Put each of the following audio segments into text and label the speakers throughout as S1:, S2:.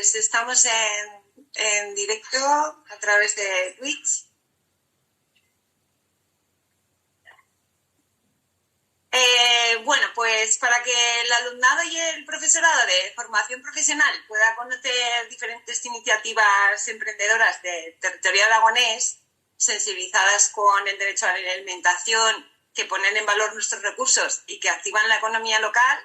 S1: Estamos en directo a través de Twitch. Bueno, pues para que el alumnado y el profesorado de formación profesional pueda conocer diferentes iniciativas emprendedoras del territorio aragonés, sensibilizadas con el derecho a la alimentación, que ponen en valor nuestros recursos y que activan la economía local,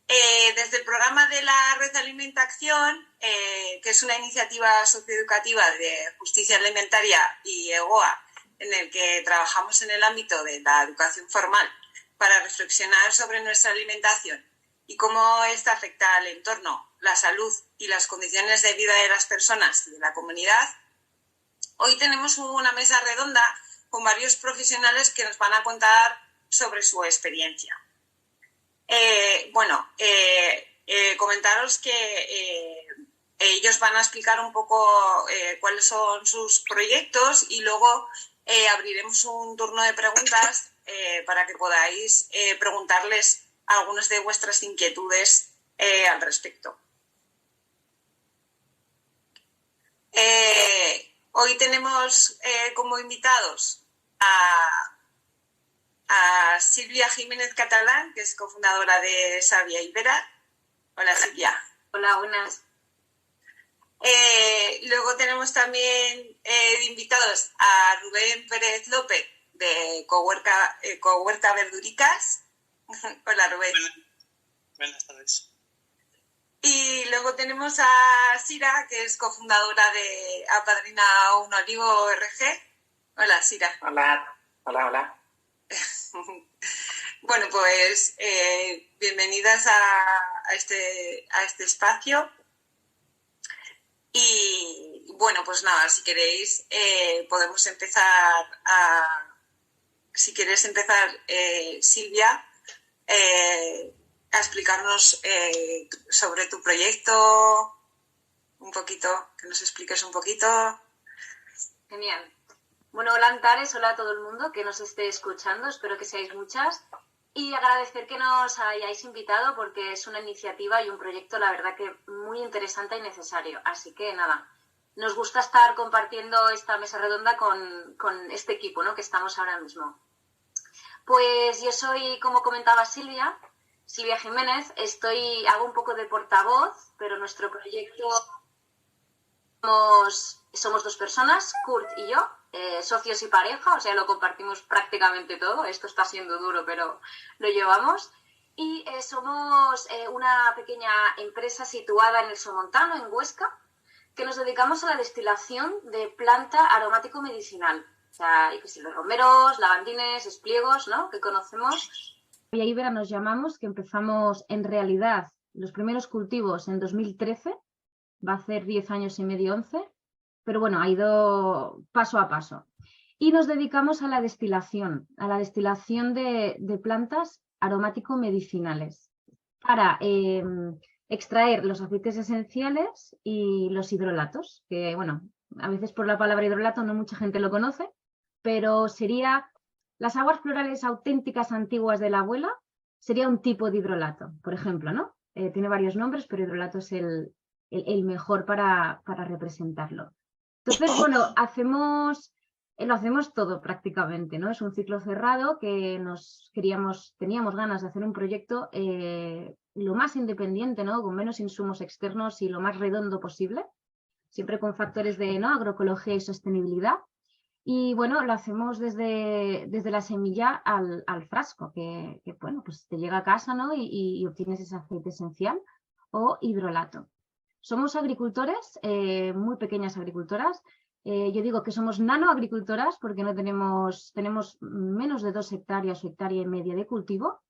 S1: desde el programa de la Red de Alimentación, que es una iniciativa socioeducativa de justicia alimentaria y EGOA, en el que trabajamos en el ámbito de la educación formal para reflexionar sobre nuestra alimentación y cómo esta afecta al entorno, la salud y las condiciones de vida de las personas y de la comunidad. Hoy tenemos una mesa redonda con varios profesionales que nos van a contar sobre su experiencia. Comentaros que ellos van a explicar un poco cuáles son sus proyectos y luego abriremos un turno de preguntas para que podáis preguntarles algunas de vuestras inquietudes al respecto. Hoy tenemos como invitados a Silvia Jiménez Catalán, que es cofundadora de Savia Ibera. Hola, Silvia.
S2: Hola, buenas.
S1: Luego tenemos también de invitados a Rubén Pérez López, de Cohuerca Verduricas. Hola, Rubén.
S3: Buenas tardes.
S1: Y luego tenemos a Sira, que es cofundadora de Apadrina un Olivo RG. Hola, Sira.
S4: Hola.
S1: Bueno, pues bienvenidas a este espacio. Y bueno, pues nada, si queréis podemos empezar si quieres empezar, Silvia, a explicarnos sobre tu proyecto un poquito, que nos expliques un poquito.
S2: Genial. Bueno, hola Antares, hola a todo el mundo que nos esté escuchando, espero que seáis muchas. Y agradecer que nos hayáis invitado porque es una iniciativa y un proyecto, la verdad, que muy interesante y necesario. Así que nada, nos gusta estar compartiendo esta mesa redonda con este equipo, ¿no?, que estamos ahora mismo. Pues yo soy, como comentaba Silvia Jiménez, hago un poco de portavoz, pero nuestro proyecto somos dos personas, Kurt y yo, socios y pareja, o sea, lo compartimos prácticamente todo. Esto está siendo duro, pero lo llevamos. Y somos una pequeña empresa situada en el Somontano, en Huesca, que nos dedicamos a la destilación de planta aromático medicinal. O sea, los romeros, lavandines, espliegos, ¿no?, que conocemos.
S5: Savia Ibera nos llamamos, que empezamos en realidad los primeros cultivos en 2013, va a hacer 10 años y medio, 11, pero bueno, ha ido paso a paso. Y nos dedicamos a la destilación de plantas aromático-medicinales para extraer los aceites esenciales y los hidrolatos, que bueno, a veces por la palabra hidrolato no mucha gente lo conoce, pero sería las aguas florales auténticas antiguas de la abuela, sería un tipo de hidrolato, por ejemplo, ¿no? Tiene varios nombres, pero hidrolato es el mejor para representarlo. Entonces, bueno, lo hacemos todo prácticamente, ¿no? Es un ciclo cerrado que teníamos ganas de hacer un proyecto lo más independiente, ¿no?, con menos insumos externos y lo más redondo posible, siempre con factores de, ¿no?, agroecología y sostenibilidad. Y bueno, lo hacemos desde la semilla al frasco, que bueno, pues te llega a casa, ¿no?, y obtienes ese aceite esencial o hidrolato. Somos agricultores, muy pequeñas agricultoras. Yo digo que somos nanoagricultoras porque no tenemos menos de 2 hectáreas o hectárea y media de cultivo,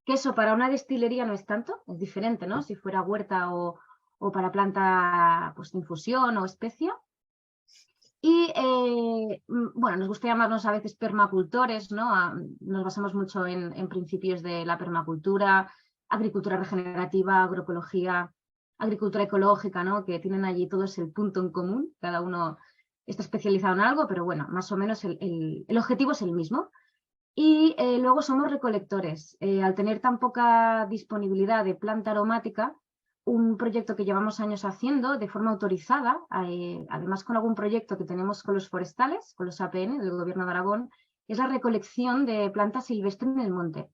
S5: que eso para una destilería no es tanto, es diferente, ¿no?, si fuera huerta o para planta, pues, de infusión o especia. Y bueno, nos gusta llamarnos a veces permacultores, ¿no? Nos basamos mucho en principios de la permacultura, agricultura regenerativa, agroecología, agricultura ecológica, ¿no?, que tienen allí todos el punto en común. Cada uno está especializado en algo, pero bueno, más o menos el objetivo es el mismo. Y luego somos recolectores. Al tener tan poca disponibilidad de planta aromática, un proyecto que llevamos años haciendo de forma autorizada, además con algún proyecto que tenemos con los forestales, con los APN del Gobierno de Aragón, es la recolección de plantas silvestres en el monte.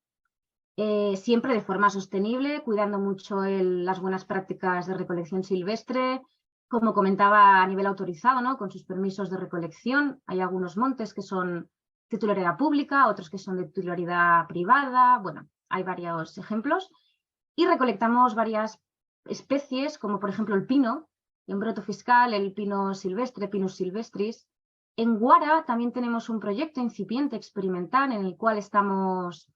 S5: Siempre de forma sostenible, cuidando mucho las buenas prácticas de recolección silvestre, como comentaba, a nivel autorizado, ¿no? Con sus permisos de recolección. Hay algunos montes que son titularidad pública, otros que son de titularidad privada, bueno, hay varios ejemplos. Y recolectamos varias especies, como por ejemplo el pino, en broto fiscal, el pino silvestre, Pinus silvestris. En Guara también tenemos un proyecto incipiente experimental en el cual estamos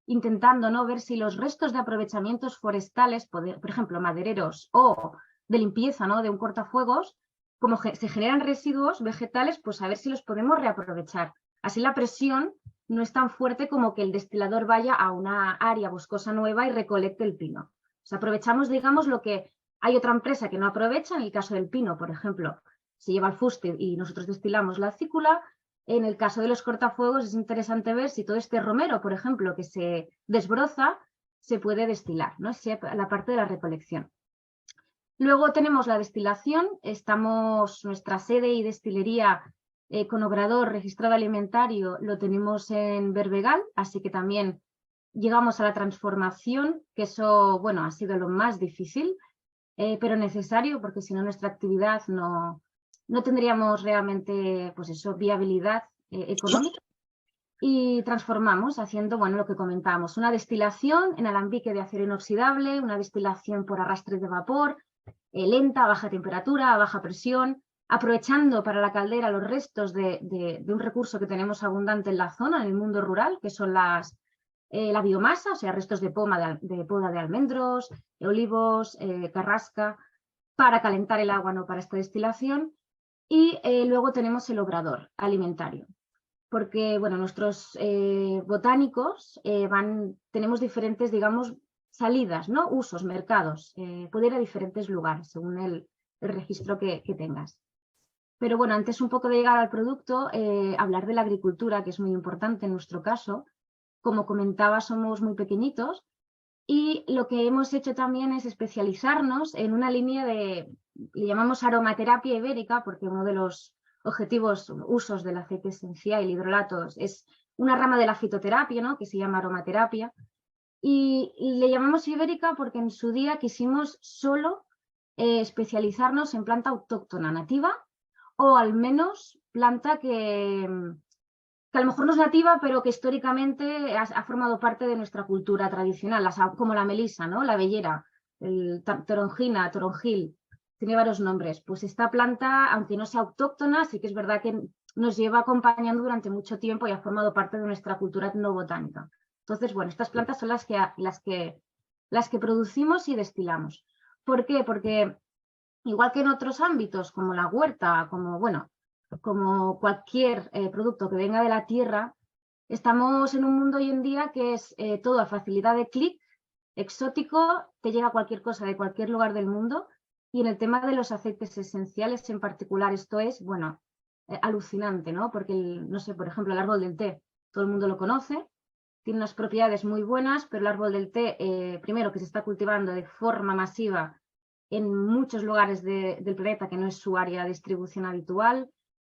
S5: intentando, ¿no?, ver si los restos de aprovechamientos forestales, por ejemplo, madereros o de limpieza, ¿no?, de un cortafuegos, como se generan residuos vegetales, pues a ver si los podemos reaprovechar. Así la presión no es tan fuerte como que el destilador vaya a una área boscosa nueva y recolecte el pino. O sea, aprovechamos, digamos, lo que hay otra empresa que no aprovecha. En el caso del pino, por ejemplo, se lleva el fuste y nosotros destilamos la acícula. En el caso de los cortafuegos es interesante ver si todo este romero, por ejemplo, que se desbroza, se puede destilar, ¿no? Es la parte de la recolección. Luego tenemos la destilación. Nuestra sede y destilería con obrador registrado alimentario lo tenemos en Berbegal, así que también llegamos a la transformación, que eso, bueno, ha sido lo más difícil, pero necesario, porque si no nuestra actividad no tendríamos realmente, pues eso, viabilidad económica. Y transformamos haciendo, bueno, lo que comentábamos, una destilación en alambique de acero inoxidable, una destilación por arrastre de vapor, lenta, a baja temperatura, a baja presión, aprovechando para la caldera los restos de un recurso que tenemos abundante en la zona, en el mundo rural, que son la biomasa, o sea, restos de poda de almendros, olivos, carrasca, para calentar el agua, no para esta destilación. Y luego tenemos el obrador alimentario, porque, bueno, nuestros botánicos tenemos diferentes, digamos, salidas, ¿no? Usos, mercados, puede ir a diferentes lugares según el registro que tengas. Pero bueno, antes un poco de llegar al producto, hablar de la agricultura, que es muy importante en nuestro caso. Como comentaba, somos muy pequeñitos y lo que hemos hecho también es especializarnos en una línea le llamamos aromaterapia ibérica, porque uno de los objetivos, usos del aceite esencial y hidrolatos es una rama de la fitoterapia, ¿no?, que se llama aromaterapia. Y le llamamos ibérica porque en su día quisimos solo especializarnos en planta autóctona nativa, o al menos planta que a lo mejor no es nativa, pero que históricamente ha formado parte de nuestra cultura tradicional, como la melisa, ¿no?, la bellera, toronjina, toronjil, tiene varios nombres. Pues esta planta, aunque no sea autóctona, sí que es verdad que nos lleva acompañando durante mucho tiempo y ha formado parte de nuestra cultura etnobotánica. Entonces, bueno, estas plantas son las que producimos y destilamos. ¿Por qué? Porque igual que en otros ámbitos, como la huerta, como cualquier producto que venga de la tierra, estamos en un mundo hoy en día que es todo a facilidad de clic, exótico, te llega cualquier cosa de cualquier lugar del mundo. Y en el tema de los aceites esenciales en particular, esto es, bueno, alucinante, ¿no? Porque, no sé, por ejemplo, el árbol del té, todo el mundo lo conoce, tiene unas propiedades muy buenas, pero el árbol del té, primero, que se está cultivando de forma masiva en muchos lugares del planeta, que no es su área de distribución habitual.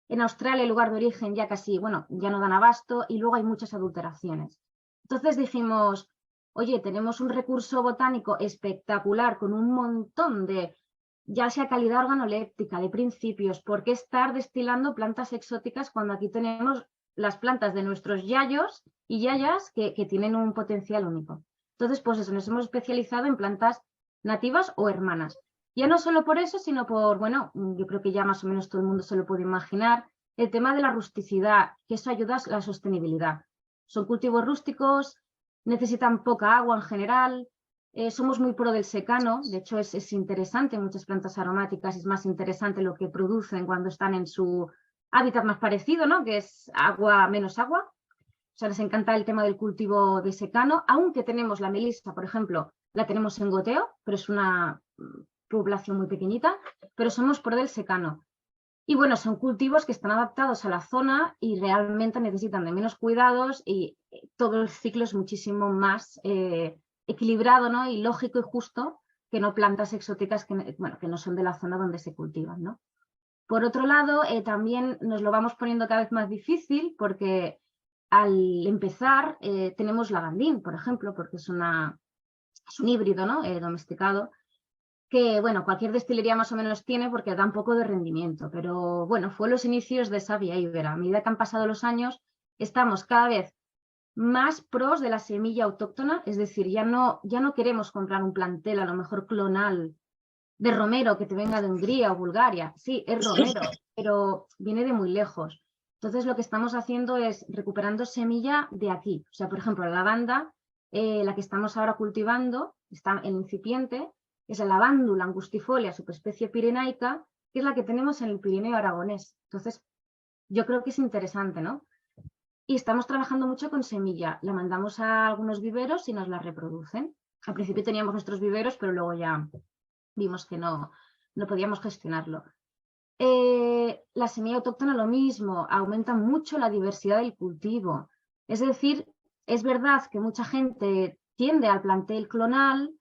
S5: En Australia, el lugar de origen ya casi, bueno, ya no dan abasto, y luego hay muchas adulteraciones. Entonces dijimos, oye, tenemos un recurso botánico espectacular con un montón de, ya sea calidad organoléptica, de principios. ¿Por qué estar destilando plantas exóticas cuando aquí tenemos las plantas de nuestros yayos y yayas que tienen un potencial único? Entonces, pues eso, nos hemos especializado en plantas nativas o hermanas. Ya no solo por eso, sino por, bueno, yo creo que ya más o menos todo el mundo se lo puede imaginar, el tema de la rusticidad, que eso ayuda a la sostenibilidad. Son cultivos rústicos, necesitan poca agua en general, somos muy pro del secano. De hecho es interesante, muchas plantas aromáticas es más interesante lo que producen cuando están en su hábitat más parecido, ¿no?, que es agua, menos agua. O sea, les encanta el tema del cultivo de secano, aunque tenemos la melisa, por ejemplo, la tenemos en goteo, pero es una población muy pequeñita, pero somos pro del secano. Y bueno, son cultivos que están adaptados a la zona y realmente necesitan de menos cuidados, y todo el ciclo es muchísimo más equilibrado, ¿no?, y lógico y justo que no plantas exóticas que no son de la zona donde se cultivan, ¿no? Por otro lado, también nos lo vamos poniendo cada vez más difícil porque al empezar tenemos lavandín, por ejemplo, porque es un híbrido, ¿no? Domesticado, que bueno, cualquier destilería más o menos tiene porque da un poco de rendimiento, pero bueno, fue los inicios de esa vía ibera. A medida que han pasado los años, estamos cada vez más pros de la semilla autóctona, es decir, ya no queremos comprar un plantel a lo mejor clonal de romero que te venga de Hungría o Bulgaria. Sí, es romero, pero viene de muy lejos. Entonces lo que estamos haciendo es recuperando semilla de aquí. O sea, por ejemplo, la lavanda, la que estamos ahora cultivando, está en incipiente, es la lavándula angustifolia, subespecie pirenaica, que es la que tenemos en el Pirineo aragonés. Entonces, yo creo que es interesante, ¿no? Y estamos trabajando mucho con semilla. La mandamos a algunos viveros y nos la reproducen. Al principio teníamos nuestros viveros, pero luego ya vimos que no podíamos gestionarlo. La semilla autóctona lo mismo, aumenta mucho la diversidad del cultivo. Es decir, es verdad que mucha gente tiende al plantel clonal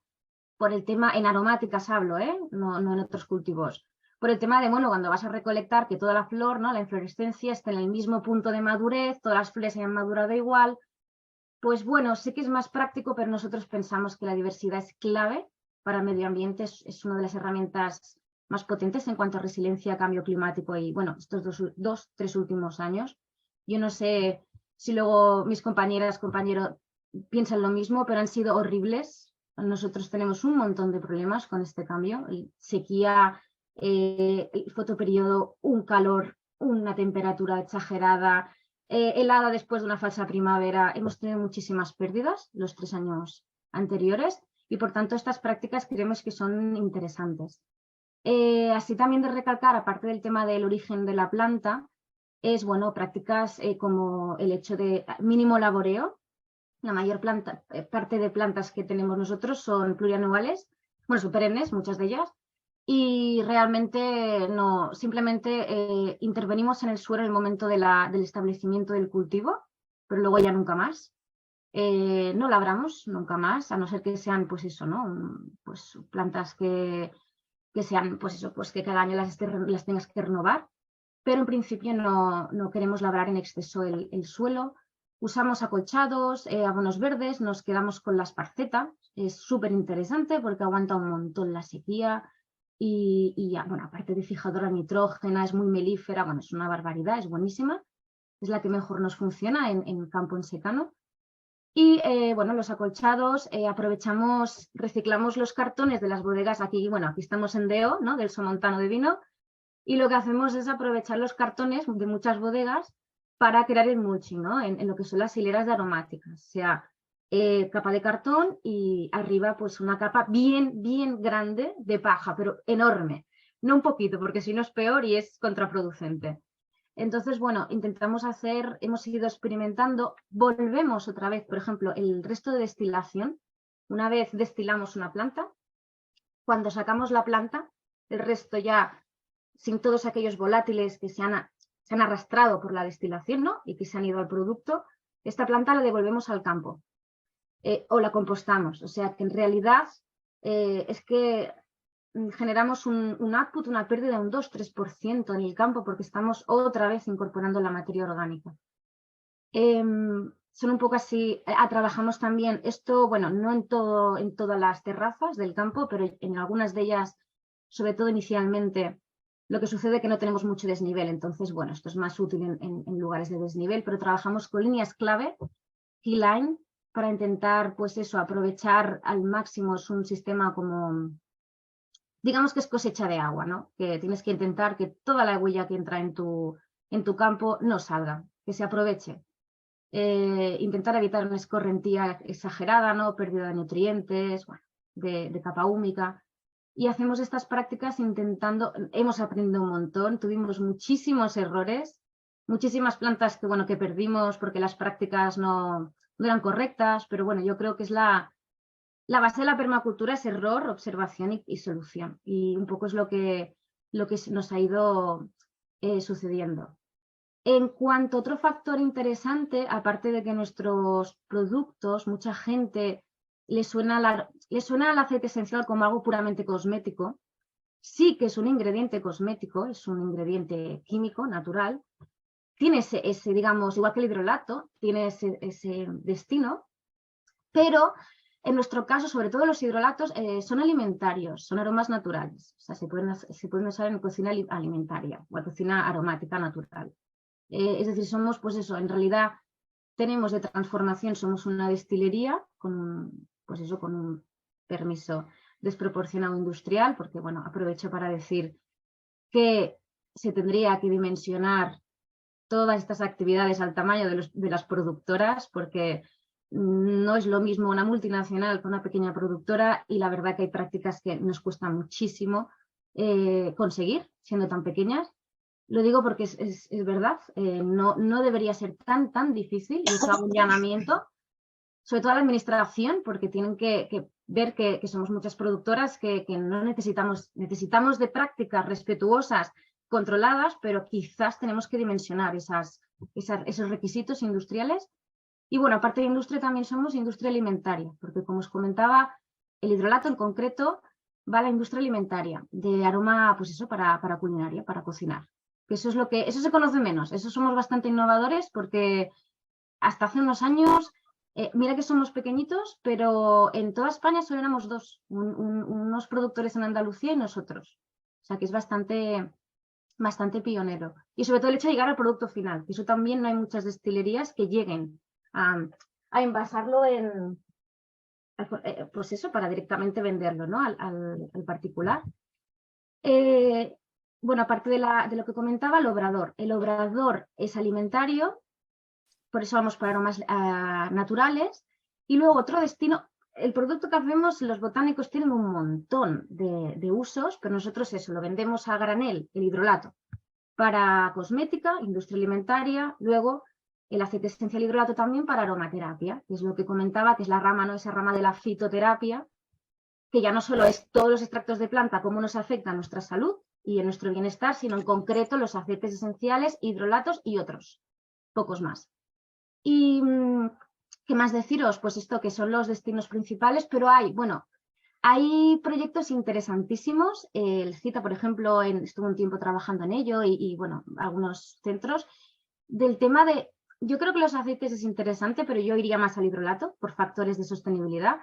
S5: por el tema, en aromáticas hablo, no en otros cultivos, por el tema de, bueno, cuando vas a recolectar que toda la flor, ¿no? La inflorescencia esté en el mismo punto de madurez, todas las flores hayan madurado igual. Pues bueno, sí que es más práctico, pero nosotros pensamos que la diversidad es clave para el medio ambiente, es una de las herramientas más potentes en cuanto a resiliencia a cambio climático y, bueno, estos tres últimos años. Yo no sé si luego mis compañeros piensan lo mismo, pero han sido horribles. Nosotros tenemos un montón de problemas con este cambio, sequía, el fotoperiodo, un calor, una temperatura exagerada, helada después de una falsa primavera. Hemos tenido muchísimas pérdidas los 3 años anteriores y por tanto estas prácticas creemos que son interesantes. Así también de recalcar, aparte del tema del origen de la planta, es bueno, prácticas como el hecho de mínimo laboreo. La mayor parte de plantas que tenemos nosotros son plurianuales, bueno, son perennes, muchas de ellas, y realmente no, simplemente intervenimos en el suelo en el momento del establecimiento del cultivo, pero luego ya nunca más. No labramos nunca más, a no ser que sean, pues eso, ¿no? Pues plantas que sean, pues eso, pues que cada año las tengas que renovar, pero en principio no queremos labrar en exceso el suelo. Usamos acolchados, abonos verdes, nos quedamos con la esparceta, es súper interesante porque aguanta un montón la sequía y ya, bueno, aparte de fijadora nitrógena, es muy melífera, bueno, es una barbaridad, es buenísima, es la que mejor nos funciona en campo en secano. Y bueno, los acolchados, reciclamos los cartones de las bodegas, aquí estamos en DEO, ¿no? Del Somontano de Vino, y lo que hacemos es aprovechar los cartones de muchas bodegas para crear el mulching, ¿no? En lo que son las hileras de aromáticas, o sea, capa de cartón y arriba pues una capa bien grande de paja, pero enorme, no un poquito, porque si no es peor y es contraproducente. Entonces, bueno, hemos ido experimentando, volvemos otra vez, por ejemplo, el resto de destilación. Una vez destilamos una planta, cuando sacamos la planta, el resto ya, sin todos aquellos volátiles que se han arrastrado por la destilación, ¿no? Y que se han ido al producto, esta planta la devolvemos al campo o la compostamos. O sea que en realidad es que generamos un output, una pérdida de un 2-3% en el campo porque estamos otra vez incorporando la materia orgánica. Son un poco así, trabajamos también esto, bueno, no en todas las terrazas del campo, pero en algunas de ellas, sobre todo inicialmente, lo que sucede es que no tenemos mucho desnivel, entonces, bueno, esto es más útil en lugares de desnivel, pero trabajamos con líneas clave, keyline, para intentar, pues eso, aprovechar al máximo. Es un sistema como, digamos que es cosecha de agua, ¿no? Que tienes que intentar que toda la huella que entra en tu campo no salga, que se aproveche. Intentar evitar una escorrentía exagerada, ¿no? Pérdida de nutrientes, bueno, de capa húmica. Y hacemos estas prácticas hemos aprendido un montón, tuvimos muchísimos errores, muchísimas plantas que perdimos porque las prácticas no eran correctas, pero bueno, yo creo que es la base de la permacultura es error, observación y solución. Y un poco es lo que nos ha ido sucediendo. En cuanto a otro factor interesante, aparte de que nuestros productos, mucha gente le suena el aceite esencial como algo puramente cosmético. Sí que es un ingrediente cosmético, es un ingrediente químico, natural. Tiene ese, digamos, igual que el hidrolato, tiene ese destino, pero en nuestro caso, sobre todo los hidrolatos, son alimentarios, son aromas naturales. O sea, se pueden usar en cocina alimentaria o en cocina aromática natural. Es decir, somos, pues eso, en realidad tenemos de transformación, somos una destilería con un permiso desproporcionado industrial, porque, bueno, aprovecho para decir que se tendría que dimensionar todas estas actividades al tamaño de las productoras, porque no es lo mismo una multinacional que una pequeña productora, y la verdad que hay prácticas que nos cuesta muchísimo conseguir, siendo tan pequeñas. Lo digo porque es verdad, no debería ser tan difícil, y eso hago un llamamiento, sobre todo a la administración, porque tienen que ver que somos muchas productoras que no necesitamos de prácticas respetuosas, controladas, pero quizás tenemos que dimensionar esos requisitos industriales. Y bueno, aparte de industria, también somos industria alimentaria, porque como os comentaba, el hidrolato en concreto va a la industria alimentaria, de aroma, pues eso, para culinaria, para cocinar. Que eso se conoce menos, eso somos bastante innovadores, porque hasta hace unos años, mira que somos pequeñitos, pero en toda España solo éramos dos, unos productores en Andalucía y nosotros. O sea que es bastante pionero. Y sobre todo el hecho de llegar al producto final, que eso también no hay muchas destilerías que lleguen a envasarlo pues eso, para directamente venderlo, ¿no? al particular. Bueno, aparte de lo que comentaba, el obrador es alimentario, por eso vamos por aromas naturales. Y luego otro destino, el producto que hacemos, los botánicos tienen un montón de usos, pero nosotros eso, lo vendemos a granel, el hidrolato, para cosmética, industria alimentaria, luego el aceite esencial hidrolato también para aromaterapia, que es lo que comentaba, que es la rama, ¿no? Esa rama de la fitoterapia, que ya no solo es todos los extractos de planta, cómo nos afecta a nuestra salud y a nuestro bienestar, sino en concreto los aceites esenciales, hidrolatos y otros, pocos más. Y, ¿qué más deciros? Pues esto, que son los destinos principales, pero hay proyectos interesantísimos. El CITA, por ejemplo, estuvo un tiempo trabajando en ello y bueno, algunos centros, del tema de... Yo creo que los aceites es interesante, pero yo iría más al hidrolato por factores de sostenibilidad.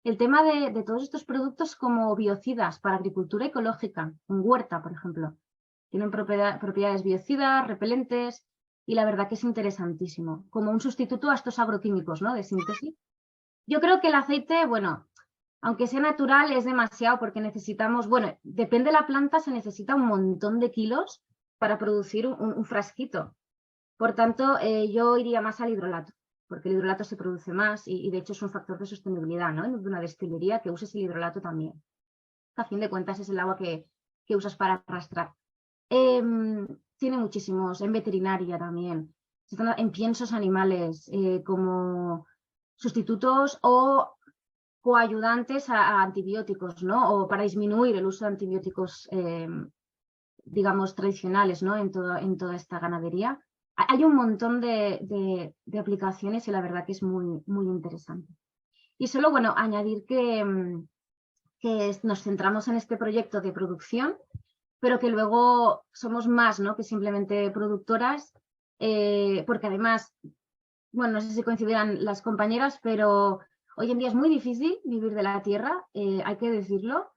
S5: El tema de todos estos productos como biocidas para agricultura ecológica, en huerta, por ejemplo. Tienen propiedades biocidas, repelentes, y la verdad que es interesantísimo. Como un sustituto a estos agroquímicos, ¿no? De síntesis. Yo creo que el aceite, bueno, aunque sea natural, es demasiado, porque necesitamos, bueno, depende de la planta, se necesita un montón de kilos para producir un frasquito. Por tanto, yo iría más al hidrolato, porque el hidrolato se produce más y de hecho es un factor de sostenibilidad, ¿no? En una destilería, que uses el hidrolato también. A fin de cuentas es el agua que usas para arrastrar. Tiene muchísimos, en veterinaria también, en piensos animales como sustitutos o coayudantes a antibióticos, ¿no? O para disminuir el uso de antibióticos, digamos, tradicionales, ¿no? En toda esta ganadería. Hay un montón de aplicaciones y la verdad que es muy interesante. Y solo, bueno, añadir que nos centramos en este proyecto de producción, pero que luego somos más, ¿no? Que simplemente productoras, porque además, bueno, no sé si coincidirán las compañeras, pero hoy en día es muy difícil vivir de la tierra, hay que decirlo.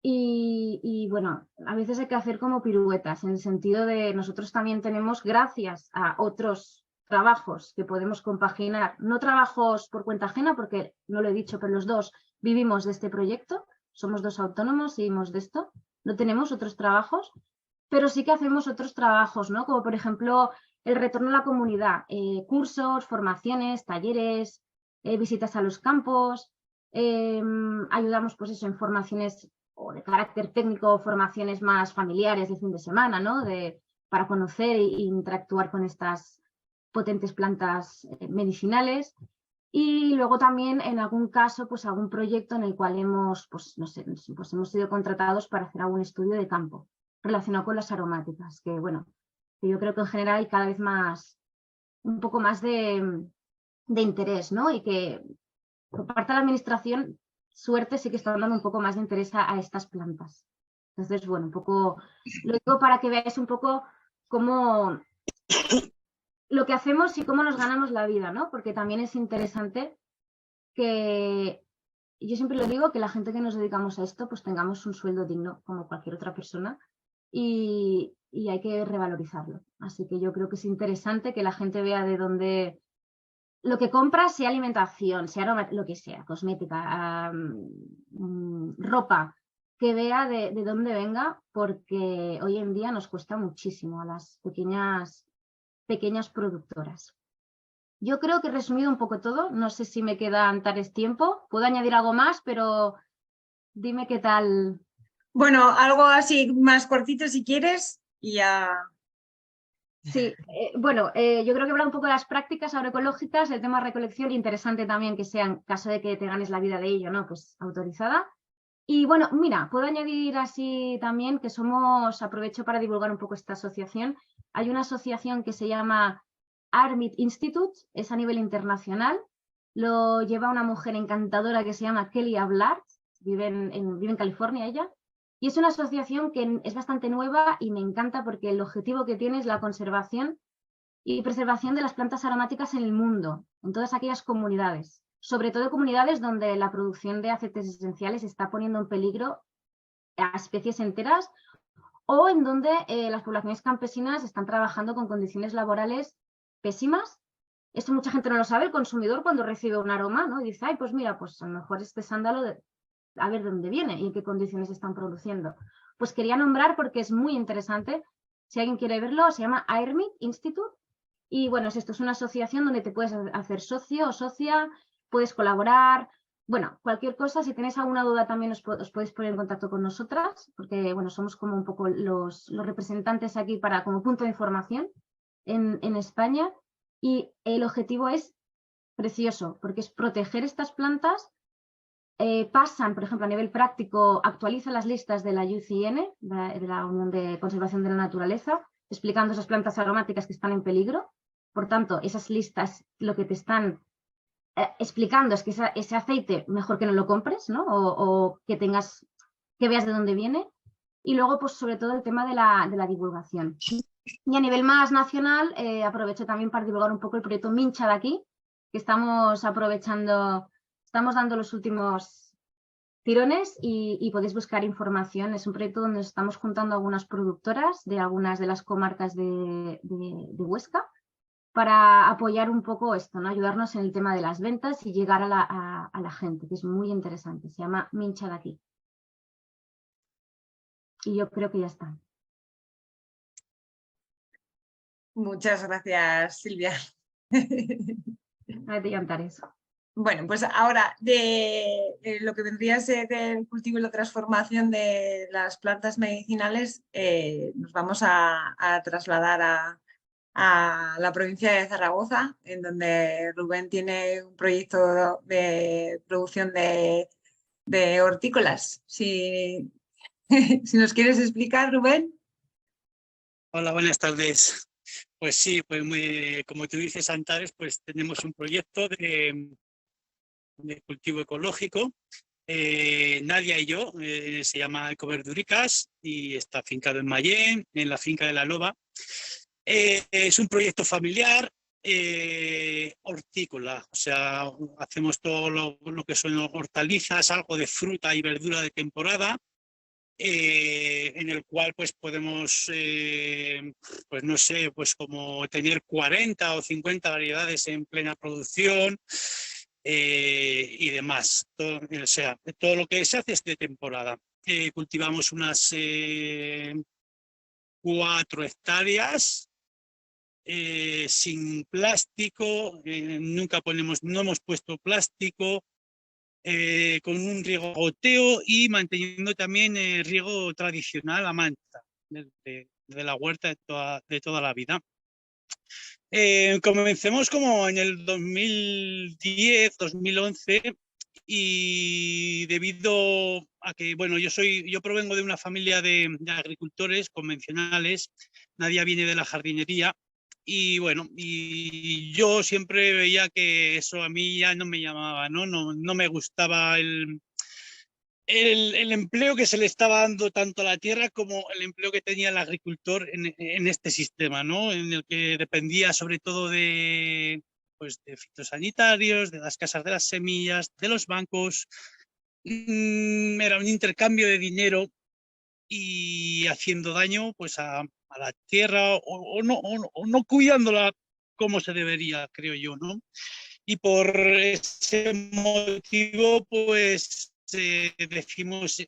S5: Y bueno, a veces hay que hacer como piruetas, en el sentido de nosotros también tenemos, gracias a otros trabajos que podemos compaginar, no trabajos por cuenta ajena, porque no lo he dicho, pero los dos vivimos de este proyecto, somos dos autónomos y vivimos de esto, no tenemos otros trabajos, pero sí que hacemos otros trabajos, ¿no? Como por ejemplo el retorno a la comunidad, cursos, formaciones, talleres, visitas a los campos, ayudamos pues eso en formaciones o de carácter técnico, formaciones más familiares de fin de semana, ¿no? Para conocer e interactuar con estas potentes plantas medicinales. Y luego también en algún caso, pues algún proyecto en el cual hemos sido contratados para hacer algún estudio de campo relacionado con las aromáticas, que bueno, que yo creo que en general hay cada vez más, un poco más de interés, ¿no? Y que por parte de la administración, suerte sí que están dando un poco más de interés a estas plantas. Entonces, bueno, un poco, lo digo para que veáis un poco cómo lo que hacemos y cómo nos ganamos la vida, ¿no? Porque también es interesante que, yo siempre lo digo, que la gente que nos dedicamos a esto, pues tengamos un sueldo digno como cualquier otra persona y hay que revalorizarlo. Así que yo creo que es interesante que la gente vea de dónde lo que compra, sea alimentación, sea lo que sea, cosmética, ropa, que vea de dónde venga, porque hoy en día nos cuesta muchísimo a las pequeñas productoras. Yo creo que he resumido un poco todo, no sé si me queda Antares tiempo, puedo añadir algo más, pero dime qué tal.
S1: Bueno, algo así más cortito si quieres y ya.
S5: Sí, bueno, yo creo que habla un poco de las prácticas agroecológicas, el tema de recolección, interesante también que sea, en caso de que te ganes la vida de ello, ¿no? Pues autorizada. Y bueno, mira, puedo añadir así también que aprovecho para divulgar un poco esta asociación. Hay una asociación que se llama ARMIT Institute, es a nivel internacional, lo lleva una mujer encantadora que se llama Kelly Ablard, vive en California ella, y es una asociación que es bastante nueva y me encanta porque el objetivo que tiene es la conservación y preservación de las plantas aromáticas en el mundo, en todas aquellas comunidades, sobre todo comunidades donde la producción de aceites esenciales está poniendo en peligro a especies enteras o en donde las poblaciones campesinas están trabajando con condiciones laborales pésimas. Esto mucha gente no lo sabe, el consumidor cuando recibe un aroma, ¿no? Y dice, ay, pues mira, pues a lo mejor este sándalo, a ver de dónde viene y en qué condiciones están produciendo. Pues quería nombrar porque es muy interesante. Si alguien quiere verlo, se llama ARMIT Institute. Y bueno, esto es una asociación donde te puedes hacer socio o socia, puedes colaborar. Bueno, cualquier cosa, si tenéis alguna duda también os podéis poner en contacto con nosotras, porque bueno, somos como un poco los representantes aquí como punto de información en España. Y el objetivo es precioso, porque es proteger estas plantas. Pasan, por ejemplo, a nivel práctico, actualizan las listas de la UCN, de la Unión de Conservación de la Naturaleza, explicando esas plantas aromáticas que están en peligro. Por tanto, esas listas lo que te están explicando es que ese aceite mejor que no lo compres, ¿no? O que veas de dónde viene. Y luego, pues sobre todo el tema de la divulgación. Y a nivel más nacional, aprovecho también para divulgar un poco el proyecto Mincha de aquí, que estamos dando los últimos tirones y podéis buscar información. Es un proyecto donde nos estamos juntando algunas productoras de algunas de las comarcas de Huesca para apoyar un poco esto, ¿no? Ayudarnos en el tema de las ventas y llegar a la gente, que es muy interesante. Se llama Mincha de aquí. Y yo creo que ya está.
S1: Muchas gracias, Silvia.
S5: A ti, Antares.
S1: Bueno, pues ahora de lo que vendría a ser el cultivo y la transformación de las plantas medicinales, nos vamos a trasladar a la provincia de Zaragoza, en donde Rubén tiene un proyecto de producción de hortícolas. Si nos quieres explicar, Rubén.
S3: Hola, buenas tardes. Pues sí, pues como tú dices, Antares, pues tenemos un proyecto de cultivo ecológico. Nadia y yo, se llama Ecoverduricas y está afincado en Mayén, en la finca de La Loba. Es un proyecto familiar hortícola, o sea, hacemos todo lo que son hortalizas, algo de fruta y verdura de temporada, en el cual pues podemos, pues no sé, pues como tener 40 o 50 variedades en plena producción y demás. O sea, todo lo que se hace es de temporada. Cultivamos unas 4 hectáreas sin plástico, no hemos puesto plástico, con un riego goteo y manteniendo también el riego tradicional a manta de la huerta de toda la vida. Comencemos como en el 2010, 2011 y debido a que, bueno, yo provengo de una familia de agricultores convencionales, Nadia viene de la jardinería Y bueno, y yo siempre veía que eso a mí ya no me llamaba, ¿no? No me gustaba el empleo que se le estaba dando tanto a la tierra como el empleo que tenía el agricultor en este sistema, ¿no? En el que dependía sobre todo de, pues, de fitosanitarios, de las casas de las semillas, de los bancos. Era un intercambio de dinero y haciendo daño pues a la tierra o no cuidándola como se debería, creo yo, ¿no? Y por ese motivo, pues decimos,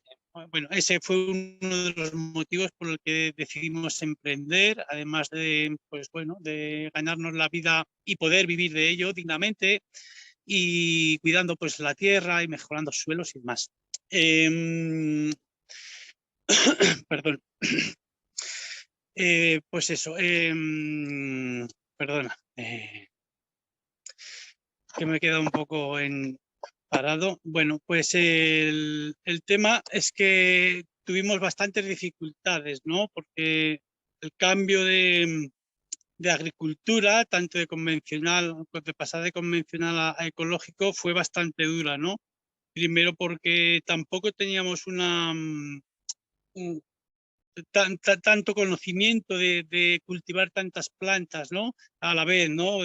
S3: bueno, ese fue uno de los motivos por el que decidimos emprender, además de, pues bueno, de ganarnos la vida y poder vivir de ello dignamente y cuidando pues la tierra y mejorando suelos y más. Perdón. Pues eso, perdona, que me he quedado un poco parado. Bueno, pues el tema es que tuvimos bastantes dificultades, ¿no? Porque el cambio de agricultura, tanto de convencional, de pasar de convencional a ecológico, fue bastante dura, ¿no? Primero porque tampoco teníamos tanto conocimiento de cultivar tantas plantas, ¿no? A la vez, ¿no?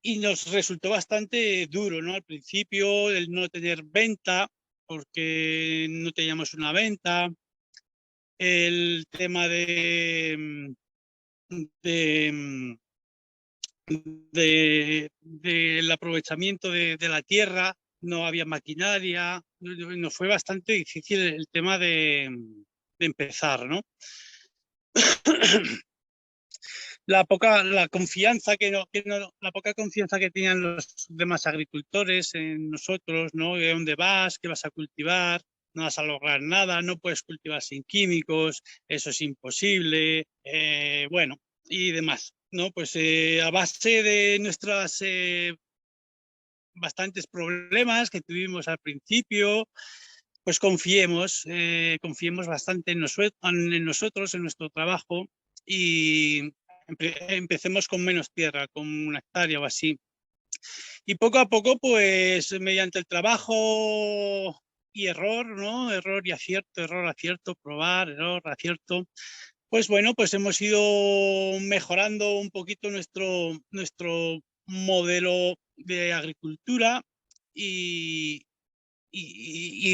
S3: Y nos resultó bastante duro, ¿no? Al principio, el no tener venta, porque no teníamos una venta, el tema del aprovechamiento de la tierra, no había maquinaria, nos fue bastante difícil el tema de empezar, ¿no? La confianza la poca confianza que tenían los demás agricultores en nosotros, ¿no? ¿De dónde vas? ¿Qué vas a cultivar? No vas a lograr nada, no puedes cultivar sin químicos, eso es imposible, bueno, y demás, ¿no? Pues a base de nuestras bastantes problemas que tuvimos al principio, pues confiemos bastante en nosotros, en nuestro trabajo, y empecemos con menos tierra, con 1 hectárea o así. Y poco a poco, pues mediante el trabajo y error, ¿no? Error y acierto, probar, error, acierto. Pues bueno, pues hemos ido mejorando un poquito nuestro modelo de agricultura y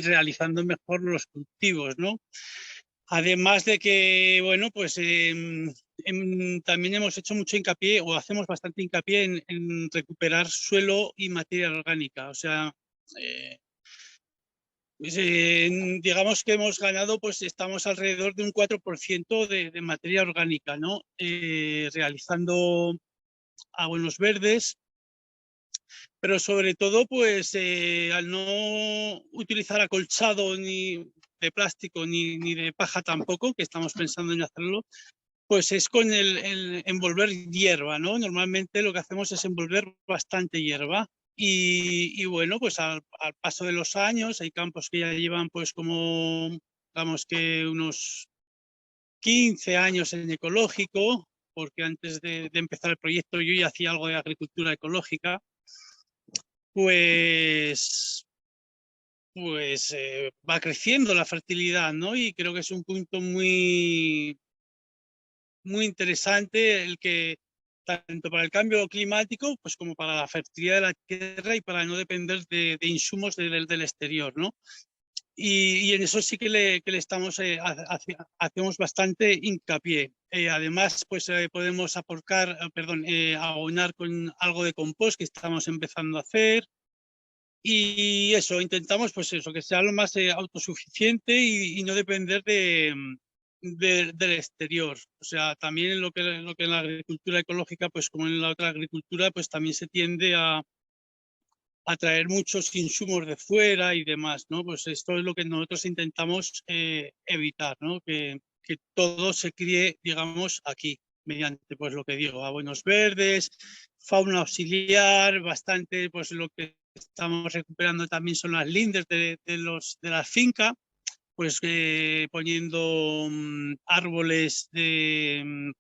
S3: realizando mejor los cultivos, ¿no? Además de que, bueno, pues también hemos hecho mucho hincapié, o hacemos bastante hincapié en recuperar suelo y materia orgánica. O sea, pues, digamos que hemos ganado, pues estamos alrededor de un 4% de materia orgánica, ¿no? Realizando abonos verdes, pero sobre todo, pues al no utilizar acolchado ni de plástico ni de paja tampoco, que estamos pensando en hacerlo, pues es con el envolver hierba, ¿no? Normalmente lo que hacemos es envolver bastante hierba y bueno, pues al paso de los años hay campos que ya llevan pues como, digamos que unos 15 años en ecológico, porque antes de empezar el proyecto yo ya hacía algo de agricultura ecológica, pues va creciendo la fertilidad, ¿no? Y creo que es un punto muy interesante el que tanto para el cambio climático pues como para la fertilidad de la tierra y para no depender de insumos del exterior, ¿no? Y en eso sí que le estamos, hacemos bastante hincapié. Además, pues podemos abonar con algo de compost que estamos empezando a hacer. Y eso, intentamos pues eso, que sea lo más autosuficiente y no depender del exterior. O sea, también lo que en la agricultura ecológica, pues como en la otra agricultura, pues también se tiende a traer muchos insumos de fuera y demás, ¿no? Pues esto es lo que nosotros intentamos evitar, ¿no? Que todo se críe, digamos, aquí, mediante, pues lo que digo, abonos verdes, fauna auxiliar, bastante, pues lo que estamos recuperando también son las lindes de la finca, pues poniendo árboles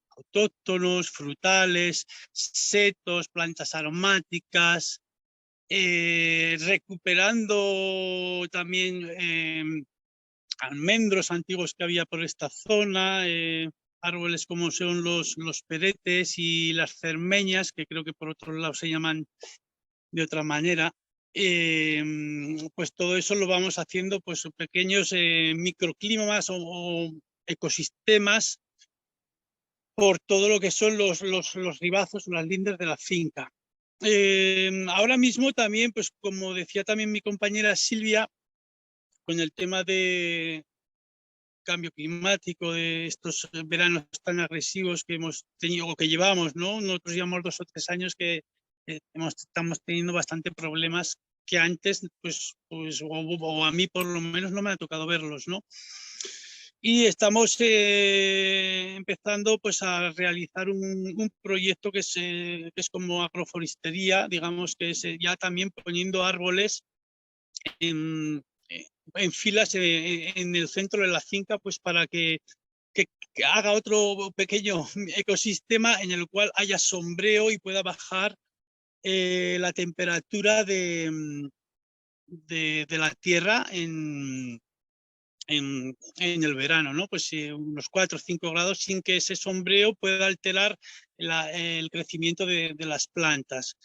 S3: autóctonos, frutales, setos, plantas aromáticas, recuperando también almendros antiguos que había por esta zona, árboles como son los peretes y las cermeñas, que creo que por otro lado se llaman de otra manera. Pues todo eso lo vamos haciendo, pues pequeños microclimas o ecosistemas por todo lo que son los ribazos o las lindes de la finca. Ahora mismo también, pues como decía también mi compañera Silvia, con el tema de cambio climático, de estos veranos tan agresivos que hemos tenido o que llevamos, ¿no? Nosotros llevamos 2 o 3 años que estamos teniendo bastante problemas que antes, pues o a mí por lo menos no me ha tocado verlos, ¿no? Y estamos empezando pues a realizar un proyecto que es como agroforestería, digamos, que es ya también poniendo árboles en filas en el centro de la finca, pues para que haga otro pequeño ecosistema en el cual haya sombreo y pueda bajar la temperatura de la tierra en el verano, ¿no? Pues unos 4 o 5 grados sin que ese sombreo pueda alterar el crecimiento de las plantas.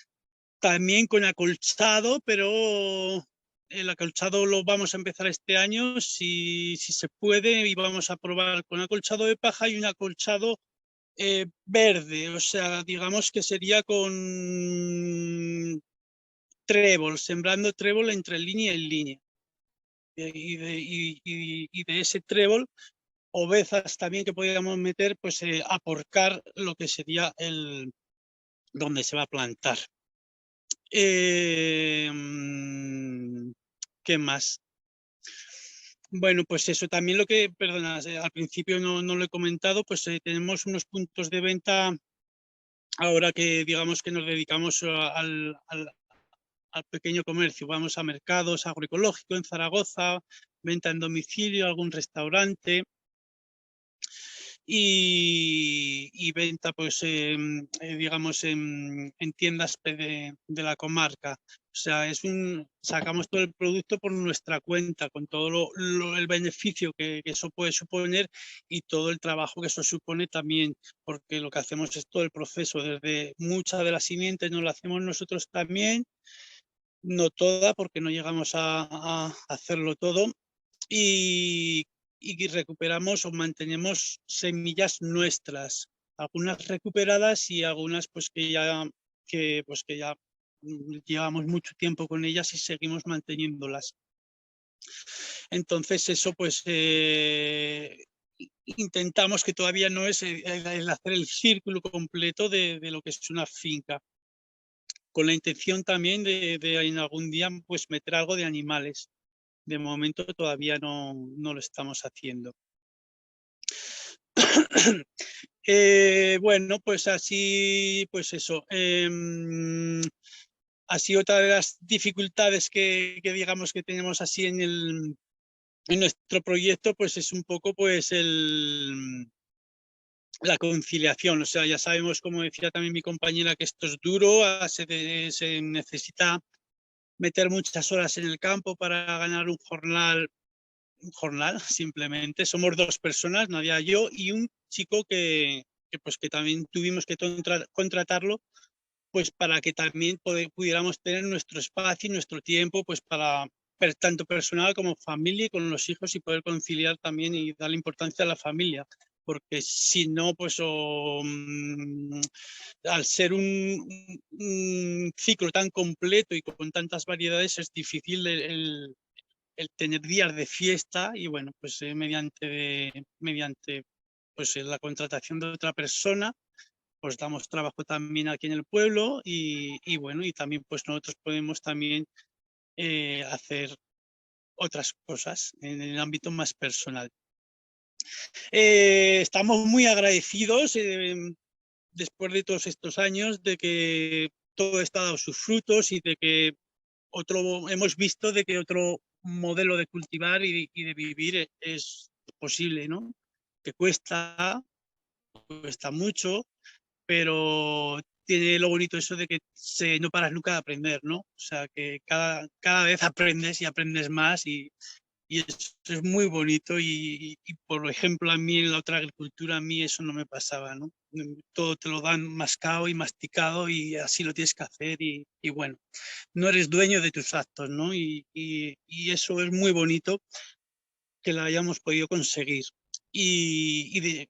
S3: También con acolchado, pero el acolchado lo vamos a empezar este año, si se puede, y vamos a probar con acolchado de paja y un acolchado verde, o sea, digamos que sería con trébol, sembrando trébol entre línea y línea. Y de ese trébol, ovezas también que podríamos meter, pues aporcar lo que sería donde se va a plantar. ¿Qué más? Bueno, pues eso también lo que, perdona, al principio no lo he comentado, pues tenemos unos puntos de venta ahora que digamos que nos dedicamos al pequeño comercio. Vamos a mercados agroecológicos en Zaragoza, venta en domicilio, algún restaurante y venta, pues, digamos, en tiendas de la comarca. O sea, sacamos todo el producto por nuestra cuenta, con todo el beneficio que eso puede suponer y todo el trabajo que eso supone también, porque lo que hacemos es todo el proceso, desde muchas de las simientes nos lo hacemos nosotros también, no toda, porque no llegamos a hacerlo todo, y recuperamos o mantenemos semillas nuestras, algunas recuperadas y algunas pues que ya llevamos mucho tiempo con ellas y seguimos manteniéndolas. Entonces eso pues intentamos, que todavía no es el hacer el círculo completo de lo que es una finca, con la intención también de en algún día pues meter algo de animales. De momento todavía no lo estamos haciendo. Bueno, pues así, pues eso. Así otra de las dificultades que digamos que tenemos así en nuestro proyecto, pues es un poco pues la conciliación. O sea, ya sabemos, como decía también mi compañera, que esto es duro, se necesita meter muchas horas en el campo para ganar un jornal, simplemente. Somos 2 personas, Nadia y yo, y un chico que también tuvimos que contratarlo, pues para que también pudiéramos tener nuestro espacio y nuestro tiempo, pues para tanto personal como familia y con los hijos, y poder conciliar también y darle importancia a la familia, porque si no, pues al ser un ciclo tan completo y con tantas variedades, es difícil el tener días de fiesta, y bueno, pues mediante pues la contratación de otra persona, pues damos trabajo también aquí en el pueblo y bueno, y también pues nosotros podemos también hacer otras cosas en el ámbito más personal. Estamos muy agradecidos después de todos estos años de que todo está dado sus frutos y de que hemos visto de que otro modelo de cultivar y de vivir es posible, ¿no? Que cuesta mucho, pero tiene lo bonito eso de que no paras nunca de aprender, ¿no? O sea, que cada vez aprendes y aprendes más y eso es muy bonito y, por ejemplo, a mí en la otra agricultura, a mí eso no me pasaba, ¿no? Todo te lo dan mascado y masticado y así lo tienes que hacer y bueno, no eres dueño de tus actos, ¿no? Y eso es muy bonito que lo hayamos podido conseguir. Y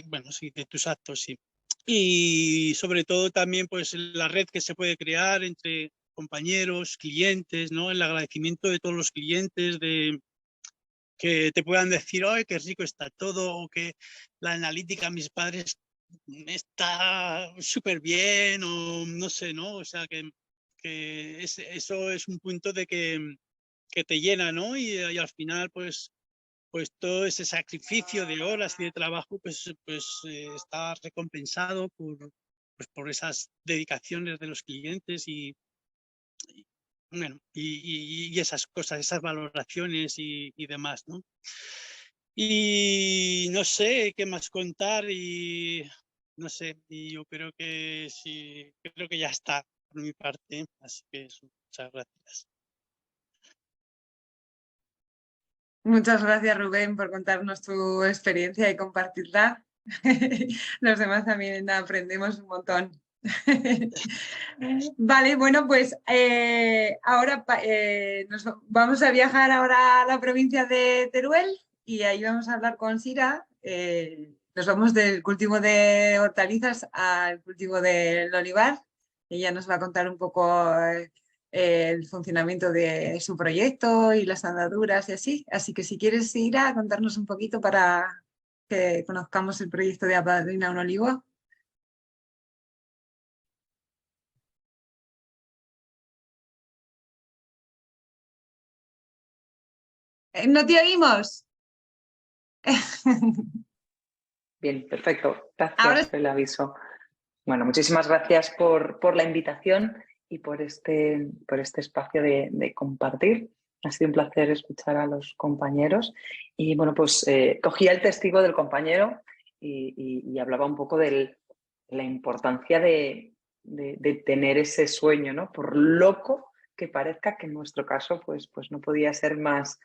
S3: bueno, sí, de tus actos, sí. Y sobre todo también pues la red que se puede crear entre compañeros, clientes, ¿no? El agradecimiento de todos los clientes, de que te puedan decir, ¡ay, qué rico está todo! O que la analítica a mis padres está súper bien, o no sé, ¿no? O sea, eso es un punto de que te llena, ¿no? Y al final, pues todo ese sacrificio de horas y de trabajo, pues está recompensado por esas dedicaciones de los clientes bueno, y esas cosas, esas valoraciones y demás, ¿no? Y no sé qué más contar y no sé, y yo creo que sí, creo que ya está por mi parte, así que eso, muchas gracias.
S6: Muchas gracias, Rubén, por contarnos tu experiencia y compartirla. Los demás también aprendemos un montón. Vale, bueno, pues ahora vamos a viajar ahora a la provincia de Teruel y ahí vamos a hablar con Sira. Nos vamos del cultivo de hortalizas al cultivo del olivar. Ella nos va a contar un poco el funcionamiento de su proyecto y las andaduras y así. Así que si quieres ir a contarnos un poquito para que conozcamos el proyecto de Apadrina un Olivo. ¿No te oímos?
S4: Bien, perfecto. Gracias
S6: Ahora...
S4: por el aviso. Bueno, muchísimas gracias por la invitación y por este espacio de compartir. Ha sido un placer escuchar a los compañeros. Y bueno, pues cogía el testigo del compañero y hablaba un poco de la importancia de tener ese sueño, ¿no? Por loco que parezca, que en nuestro caso pues no podía ser más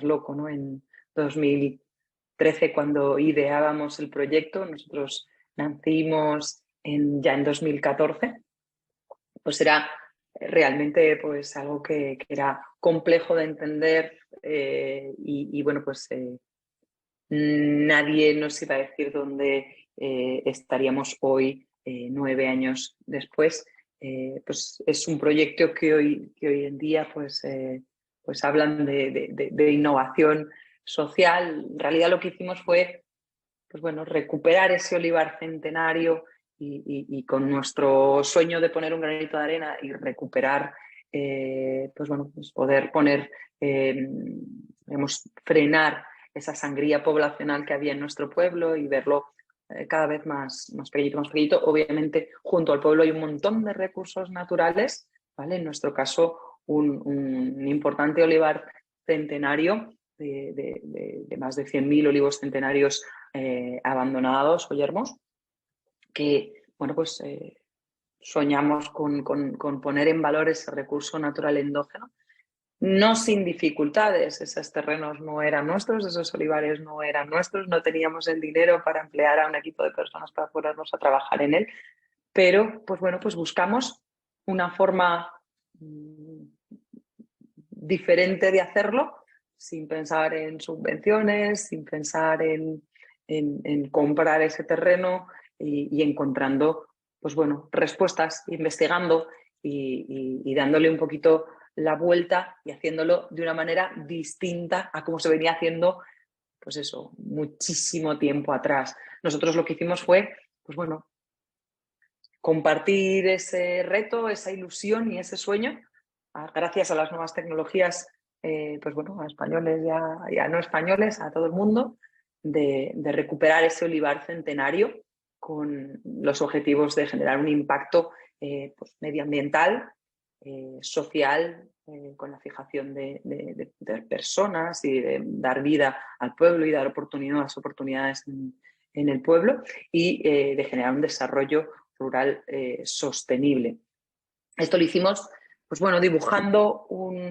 S4: loco, ¿no? En 2013, cuando ideábamos el proyecto, nosotros nacimos ya en 2014, pues era realmente pues algo que era complejo de entender y bueno, pues nadie nos iba a decir dónde estaríamos hoy, 9 años después. Pues es un proyecto que hoy en día pues hablan de innovación social. En realidad lo que hicimos fue pues bueno, recuperar ese olivar centenario y con nuestro sueño de poner un granito de arena y recuperar, pues bueno, pues poder poner, frenar esa sangría poblacional que había en nuestro pueblo y verlo cada vez más pequeñito. Obviamente, junto al pueblo hay un montón de recursos naturales, ¿vale? En nuestro caso, un importante olivar centenario de más de 100.000 olivos centenarios abandonados o yermos, que bueno, pues soñamos con poner en valor ese recurso natural endógeno, no sin dificultades. Esos terrenos no eran nuestros, esos olivares no eran nuestros, no teníamos el dinero para emplear a un equipo de personas para ponernos a trabajar en él, pero pues bueno, pues buscamos una forma diferente de hacerlo, sin pensar en subvenciones, sin pensar en comprar ese terreno y encontrando, pues bueno, respuestas, investigando y dándole un poquito la vuelta y haciéndolo de una manera distinta a como se venía haciendo, pues eso, muchísimo tiempo atrás. Nosotros lo que hicimos fue, pues bueno, compartir ese reto, esa ilusión y ese sueño, gracias a las nuevas tecnologías, pues bueno, a españoles y a no españoles, a todo el mundo, de recuperar ese olivar centenario con los objetivos de generar un impacto pues medioambiental, social, con la fijación de personas y de dar vida al pueblo y dar oportunidades en el pueblo y de generar un desarrollo rural sostenible. Esto lo hicimos pues bueno, dibujando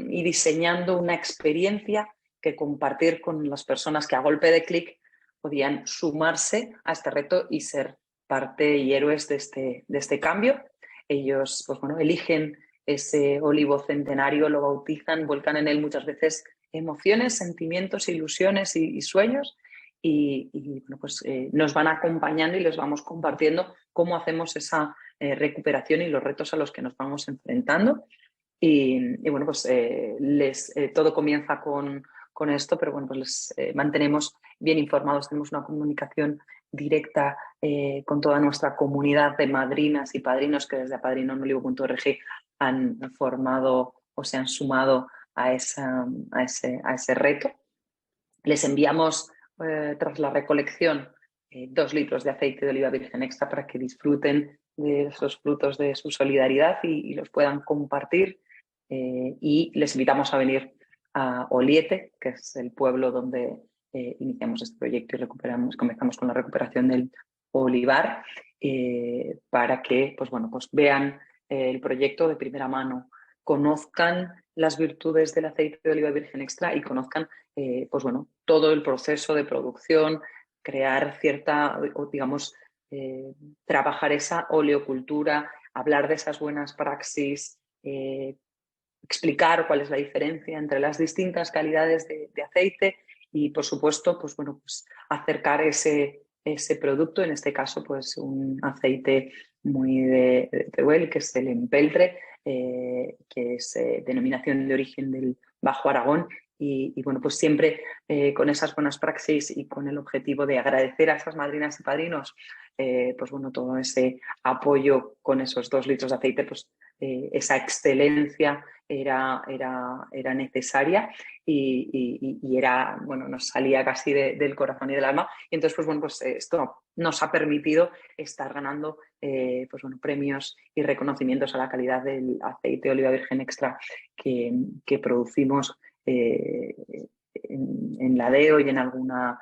S4: y diseñando una experiencia que compartir con las personas que a golpe de clic podían sumarse a este reto y ser parte y héroes de este cambio. Ellos pues bueno, eligen ese olivo centenario, lo bautizan, vuelcan en él muchas veces emociones, sentimientos, ilusiones y sueños y bueno, pues, nos van acompañando y les vamos compartiendo cómo hacemos esa recuperación y los retos a los que nos vamos enfrentando. Y bueno, pues todo comienza con esto, pero bueno, pues les mantenemos bien informados, tenemos una comunicación directa con toda nuestra comunidad de madrinas y padrinos que desde apadrinonolivo.org han formado o se han sumado a ese reto. Les enviamos, tras la recolección, 2 litros de aceite de oliva virgen extra para que disfruten de esos frutos de su solidaridad y los puedan compartir. Y les invitamos a venir a Oliete, que es el pueblo donde iniciamos este proyecto y comenzamos con la recuperación del olivar, para que pues bueno, pues vean el proyecto de primera mano, conozcan las virtudes del aceite de oliva virgen extra y conozcan pues bueno, todo el proceso de producción, crear trabajar esa oleocultura, hablar de esas buenas praxis, explicar cuál es la diferencia entre las distintas calidades de aceite y, por supuesto, pues, bueno, pues acercar ese producto, en este caso, pues un aceite muy de Teruel, que es el empeltre, que es denominación de origen del Bajo Aragón. Y bueno, pues siempre con esas buenas praxis y con el objetivo de agradecer a esas madrinas y padrinos, pues bueno, todo ese apoyo con esos 2 litros de aceite, pues esa excelencia era necesaria y era, bueno, nos salía casi del corazón y del alma. Y entonces, pues bueno, pues esto nos ha permitido estar ganando pues bueno, premios y reconocimientos a la calidad del aceite de oliva virgen extra que producimos en la DEO y en alguna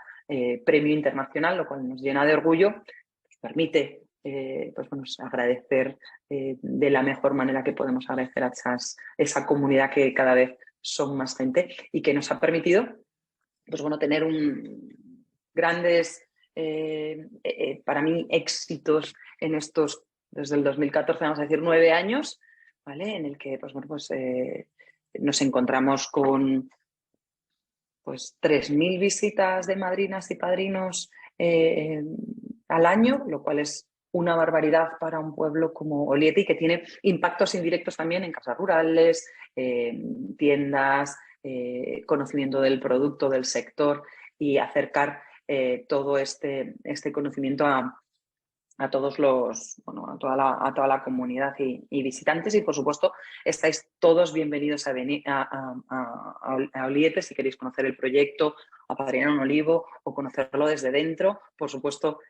S4: premio internacional, lo cual nos llena de orgullo, nos permite pues bueno, agradecer de la mejor manera que podemos agradecer a esa comunidad que cada vez son más gente y que nos ha permitido pues bueno, tener grandes para mí éxitos en estos, desde el 2014, vamos a decir 9 años, ¿vale? En el que pues bueno, pues nos encontramos con pues 3.000 visitas de madrinas y padrinos al año, lo cual es una barbaridad para un pueblo como Oliete y que tiene impactos indirectos también en casas rurales, tiendas, conocimiento del producto, del sector y acercar todo este conocimiento a todos a toda la comunidad y visitantes. Y por supuesto estáis todos bienvenidos a venir a Oliete si queréis conocer el proyecto, apadrinar un olivo o conocerlo desde dentro. Por supuesto,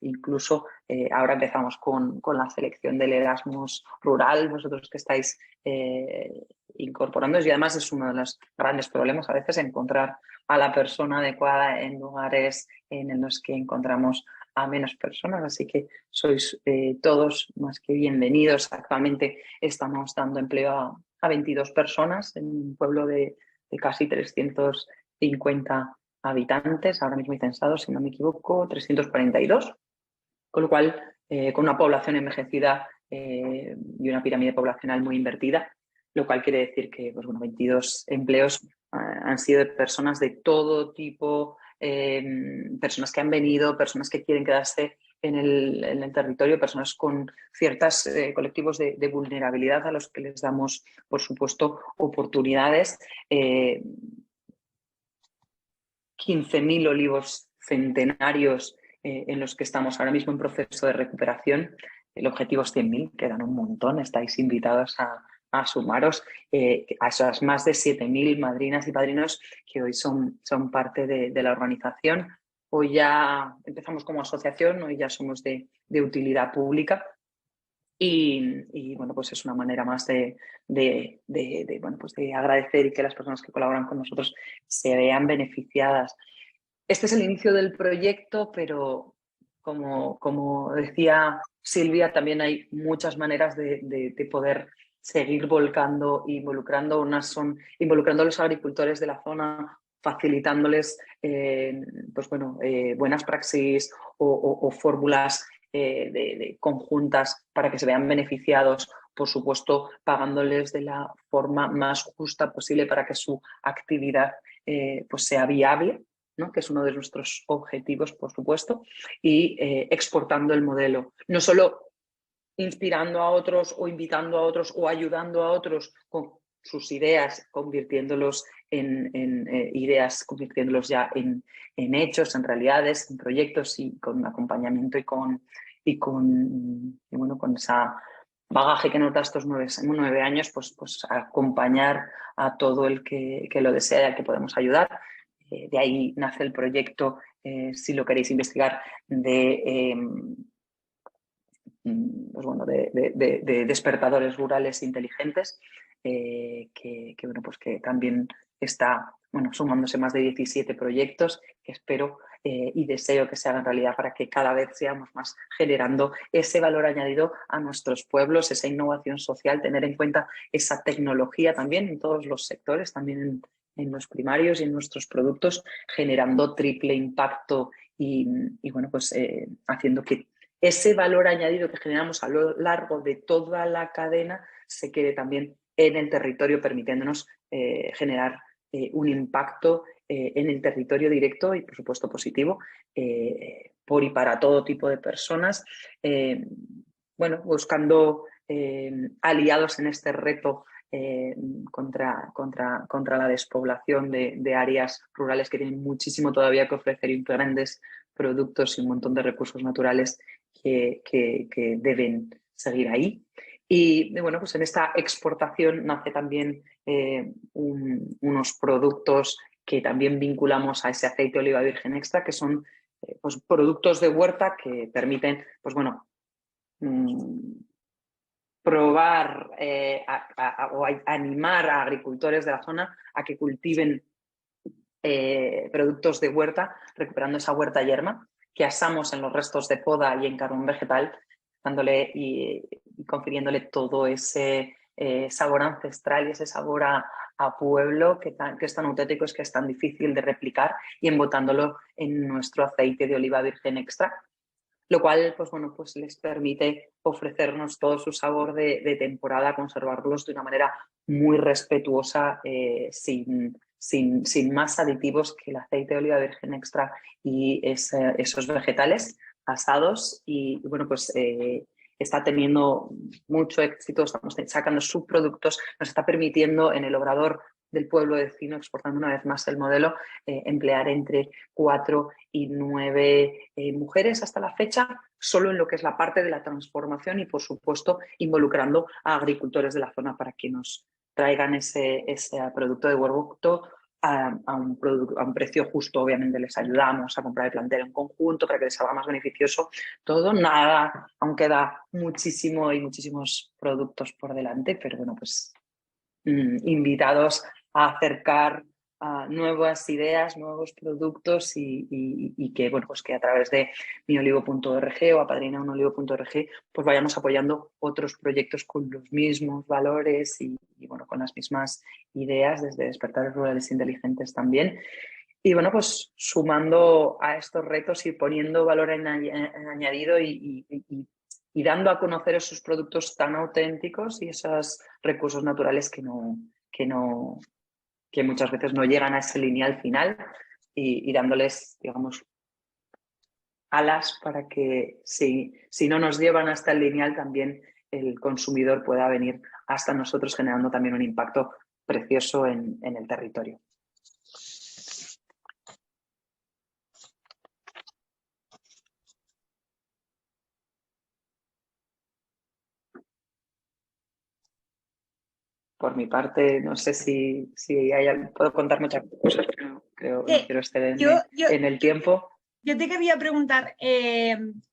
S4: incluso ahora empezamos con la selección del Erasmus rural, vosotros que estáis incorporándoos, y además es uno de los grandes problemas a veces encontrar a la persona adecuada en lugares en los que encontramos a menos personas, así que sois todos más que bienvenidos. Actualmente estamos dando empleo a 22 personas en un pueblo de casi 350 habitantes, ahora mismo hay censados, si no me equivoco, 342, con lo cual con una población envejecida y una pirámide poblacional muy invertida, lo cual quiere decir que pues, bueno, 22 empleos han sido de personas de todo tipo, personas que han venido, personas que quieren quedarse en el territorio, personas con ciertos colectivos de vulnerabilidad a los que les damos, por supuesto, oportunidades. 15.000 olivos centenarios en los que estamos ahora mismo en proceso de recuperación. El objetivo es 100.000, quedan un montón, estáis invitados a sumaros a esas más de 7.000 madrinas y padrinos que hoy son parte de la organización. Hoy ya empezamos como asociación, hoy ya somos de utilidad pública Y bueno, pues es una manera más bueno, pues de agradecer y que las personas que colaboran con nosotros se vean beneficiadas. Este es el inicio del proyecto, pero como decía Silvia, también hay muchas maneras de poder seguir volcando e involucrando. Unas son involucrando a los agricultores de la zona, facilitándoles pues bueno, buenas praxis o fórmulas conjuntas para que se vean beneficiados, por supuesto, pagándoles de la forma más justa posible para que su actividad pues sea viable, ¿no? Que es uno de nuestros objetivos, por supuesto, y exportando el modelo. No solo inspirando a otros o invitando a otros o ayudando a otros con sus ideas, convirtiéndolos en ideas, convirtiéndolos ya en hechos, en realidades, en proyectos y con acompañamiento y bueno, con esa bagaje que nos da estos 9 años, pues acompañar a todo el que lo desea y al que podemos ayudar. De ahí nace el proyecto, si lo queréis investigar, pues bueno, de despertadores rurales inteligentes, que bueno, pues que también está sumándose más de 17 proyectos que espero y deseo que se hagan realidad para que cada vez seamos más generando ese valor añadido a nuestros pueblos, esa innovación social, tener en cuenta esa tecnología también en todos los sectores, también en los primarios y en nuestros productos, generando triple impacto y bueno, pues haciendo que ese valor añadido que generamos a lo largo de toda la cadena se quede también en el territorio, permitiéndonos generar un impacto en el territorio directo y, por supuesto, positivo por y para todo tipo de personas. Bueno, buscando aliados en este reto contra la despoblación de áreas rurales que tienen muchísimo todavía que ofrecer y grandes productos y un montón de recursos naturales que deben seguir ahí. Y bueno, pues en esta exportación nace también unos productos que también vinculamos a ese aceite de oliva virgen extra, que son pues productos de huerta que permiten, pues bueno, probar o animar a agricultores de la zona a que cultiven productos de huerta, recuperando esa huerta yerma que asamos en los restos de poda y en carbón vegetal, dándole y confiriéndole todo ese sabor ancestral y ese sabor a pueblo que es tan auténtico, es que es tan difícil de replicar, y embotándolo en nuestro aceite de oliva virgen extra, lo cual pues bueno, pues les permite ofrecernos todo su sabor de temporada, conservarlos de una manera muy respetuosa, sin más aditivos que el aceite de oliva virgen extra y esos vegetales asados. Y bueno, pues está teniendo mucho éxito, estamos sacando subproductos, nos está permitiendo en el obrador del pueblo vecino, exportando una vez más el modelo, emplear entre 4 y 9 mujeres hasta la fecha, solo en lo que es la parte de la transformación y, por supuesto, involucrando a agricultores de la zona para que nos traigan ese producto de huerto a un precio justo. Obviamente les ayudamos a comprar el plantel en conjunto para que les salga más beneficioso todo. Nada, aún queda muchísimo y muchísimos productos por delante, pero bueno, pues invitados a acercar nuevas ideas, nuevos productos y que, bueno, pues que a través de miolivo.org o apadrinaunolivo.org pues vayamos apoyando otros proyectos con los mismos valores y bueno, con las mismas ideas, desde Despertares Rurales Inteligentes también. Y bueno, pues sumando a estos retos y poniendo valor añadido y dando a conocer esos productos tan auténticos y esos recursos naturales que muchas veces no llegan a ese lineal final, y dándoles, digamos, alas para que si no nos llevan hasta el lineal, también el consumidor pueda venir hasta nosotros, generando también un impacto precioso en el territorio. Por mi parte, no sé si puedo contar muchas cosas, pero no quiero excederme en el tiempo.
S6: Yo te quería preguntar,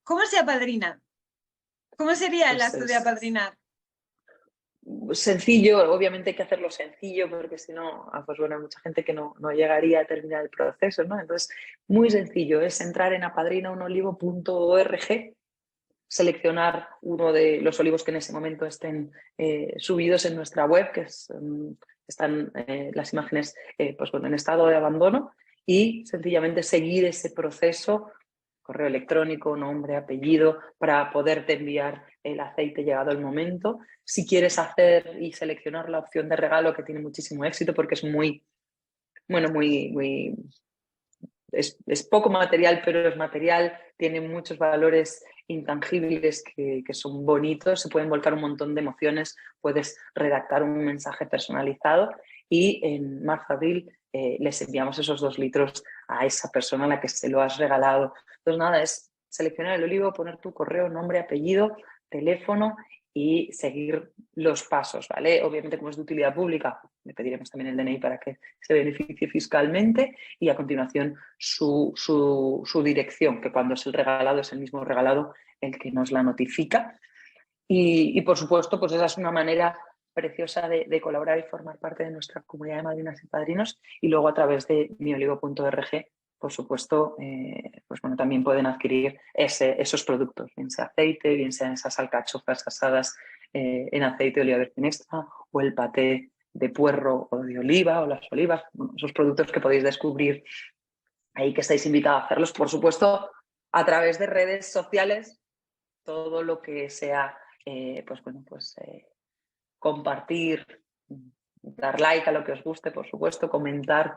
S6: ¿cómo se apadrina? ¿Cómo sería el
S4: Pues
S6: acto de apadrinar?
S4: Sencillo, obviamente hay que hacerlo sencillo porque si no, pues bueno, hay mucha gente que no llegaría a terminar el proceso, ¿no? Entonces, muy sencillo, es entrar en apadrinaunolivo.org, seleccionar uno de los olivos que en ese momento estén subidos en nuestra web, que están las imágenes pues bueno, en estado de abandono, y sencillamente seguir ese proceso, correo electrónico, nombre, apellido, para poderte enviar el aceite llegado el momento. Si quieres hacer y seleccionar la opción de regalo, que tiene muchísimo éxito porque es muy, bueno, es poco material, pero es material, tiene muchos valores intangibles que son bonitos, se pueden volcar un montón de emociones, puedes redactar un mensaje personalizado y en marzo-abril les enviamos esos 2 litros a esa persona a la que se lo has regalado. Entonces nada, es seleccionar el olivo, poner tu correo, nombre, apellido, teléfono y seguir los pasos, ¿vale? Obviamente, como es de utilidad pública, le pediremos también el DNI para que se beneficie fiscalmente y a continuación su dirección, que cuando es el regalado es el mismo regalado el que nos la notifica. Y por supuesto, pues esa es una manera preciosa de colaborar y formar parte de nuestra comunidad de madrinas y padrinos. Y luego a través de miolivo.org, por supuesto, pues bueno, también pueden adquirir esos productos, bien sea aceite, bien sean esas alcachofas asadas en aceite de oliva virgen extra o el paté de puerro o de oliva o las olivas, bueno, esos productos que podéis descubrir ahí, que estáis invitados a hacerlos, por supuesto, a través de redes sociales, todo lo que sea, pues bueno, pues compartir, dar like a lo que os guste, por supuesto, comentar,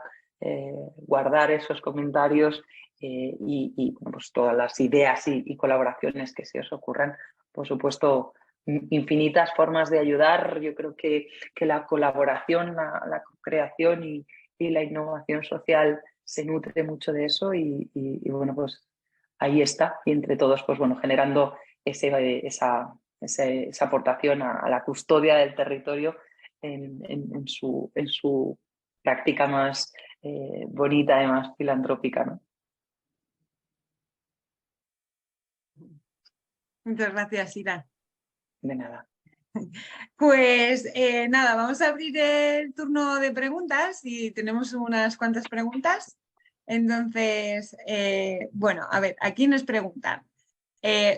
S4: guardar esos comentarios y bueno, pues todas las ideas y colaboraciones que se os ocurran, por supuesto, infinitas formas de ayudar. Yo creo que la colaboración, la creación y la innovación social se nutre mucho de eso y bueno, pues ahí está. Y entre todos, pues bueno, generando esa aportación a la custodia del territorio en su práctica más bonita y más filantrópica, ¿no?
S6: Muchas gracias, Ira.
S4: De nada.
S6: Pues nada, vamos a abrir el turno de preguntas y tenemos unas cuantas preguntas. Entonces, bueno, a ver, aquí nos preguntan,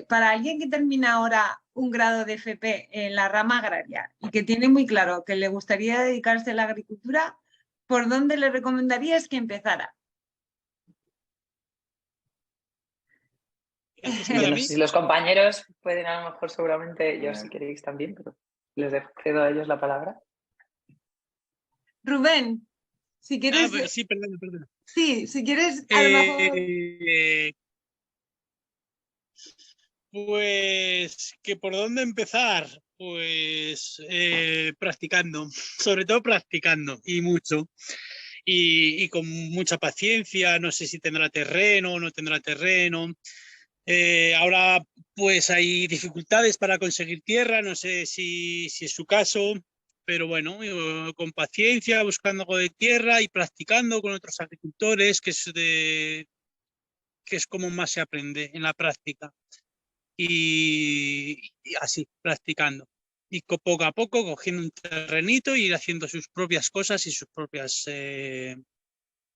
S6: para alguien que termina ahora un grado de FP en la rama agraria y que tiene muy claro que le gustaría dedicarse a la agricultura, ¿por dónde le recomendarías que empezara?
S4: Yo no sé si los compañeros pueden, a lo mejor seguramente ellos si queréis también, pero les cedo a ellos la palabra.
S6: Rubén, si quieres...
S3: Sí, perdona.
S6: Sí, si quieres, a lo mejor...
S3: Pues, ¿que por dónde empezar? Pues practicando, sobre todo practicando y mucho. Y con mucha paciencia, no sé si tendrá terreno o no tendrá terreno. Ahora pues hay dificultades para conseguir tierra, no sé si es su caso, pero bueno, con paciencia, buscando algo de tierra y practicando con otros agricultores, que es como más se aprende en la práctica. Y así, practicando. Y poco a poco cogiendo un terrenito e ir haciendo sus propias cosas y sus propias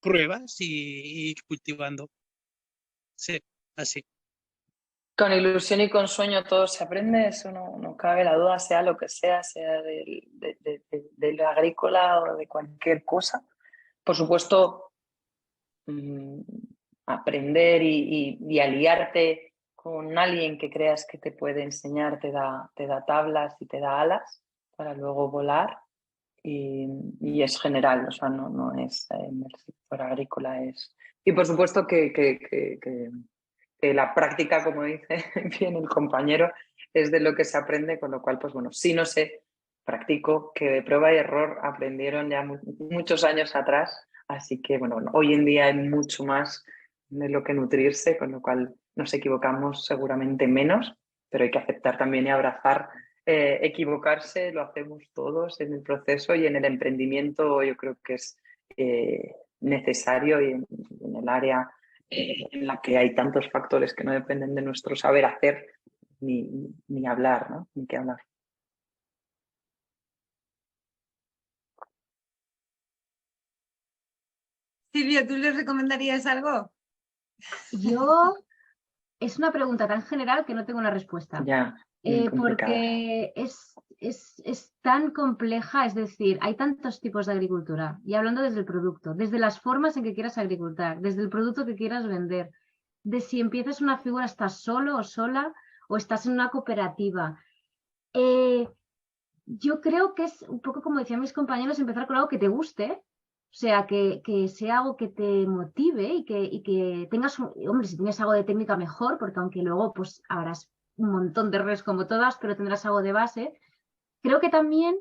S3: pruebas y cultivando. Sí, así.
S4: Con ilusión y con sueño todo se aprende, eso no cabe la duda, sea lo que sea del agrícola o de cualquier cosa. Por supuesto, aprender y aliarte con alguien que creas que te puede enseñar, te da tablas y te da alas para luego volar y es general, o sea, no es en el sector agrícola. Y por supuesto que la práctica, como dice bien el compañero, es de lo que se aprende, con lo cual, pues bueno, sí no sé, practico, que de prueba y error aprendieron ya muchos años atrás, así que bueno, hoy en día hay mucho más de lo que nutrirse, con lo cual nos equivocamos seguramente menos, pero hay que aceptar también y abrazar equivocarse, lo hacemos todos en el proceso y en el emprendimiento yo creo que es necesario y en el área en la que hay tantos factores que no dependen de nuestro saber hacer, ni hablar, ¿no? Ni qué hablar.
S6: Silvia, ¿tú les recomendarías algo?
S5: Yo, es una pregunta tan general que no tengo una respuesta.
S4: Ya, muy complicada.
S5: Porque es tan compleja, es decir, hay tantos tipos de agricultura, y hablando desde el producto, desde las formas en que quieras agricultar, desde el producto que quieras vender, de si empiezas una figura, estás solo o sola, o estás en una cooperativa. Yo creo que es un poco como decían mis compañeros, empezar con algo que te guste, o sea, que sea algo que te motive y que tengas, hombre, si tienes algo de técnica mejor, porque aunque luego pues habrás un montón de redes como todas, pero tendrás algo de base. Creo que también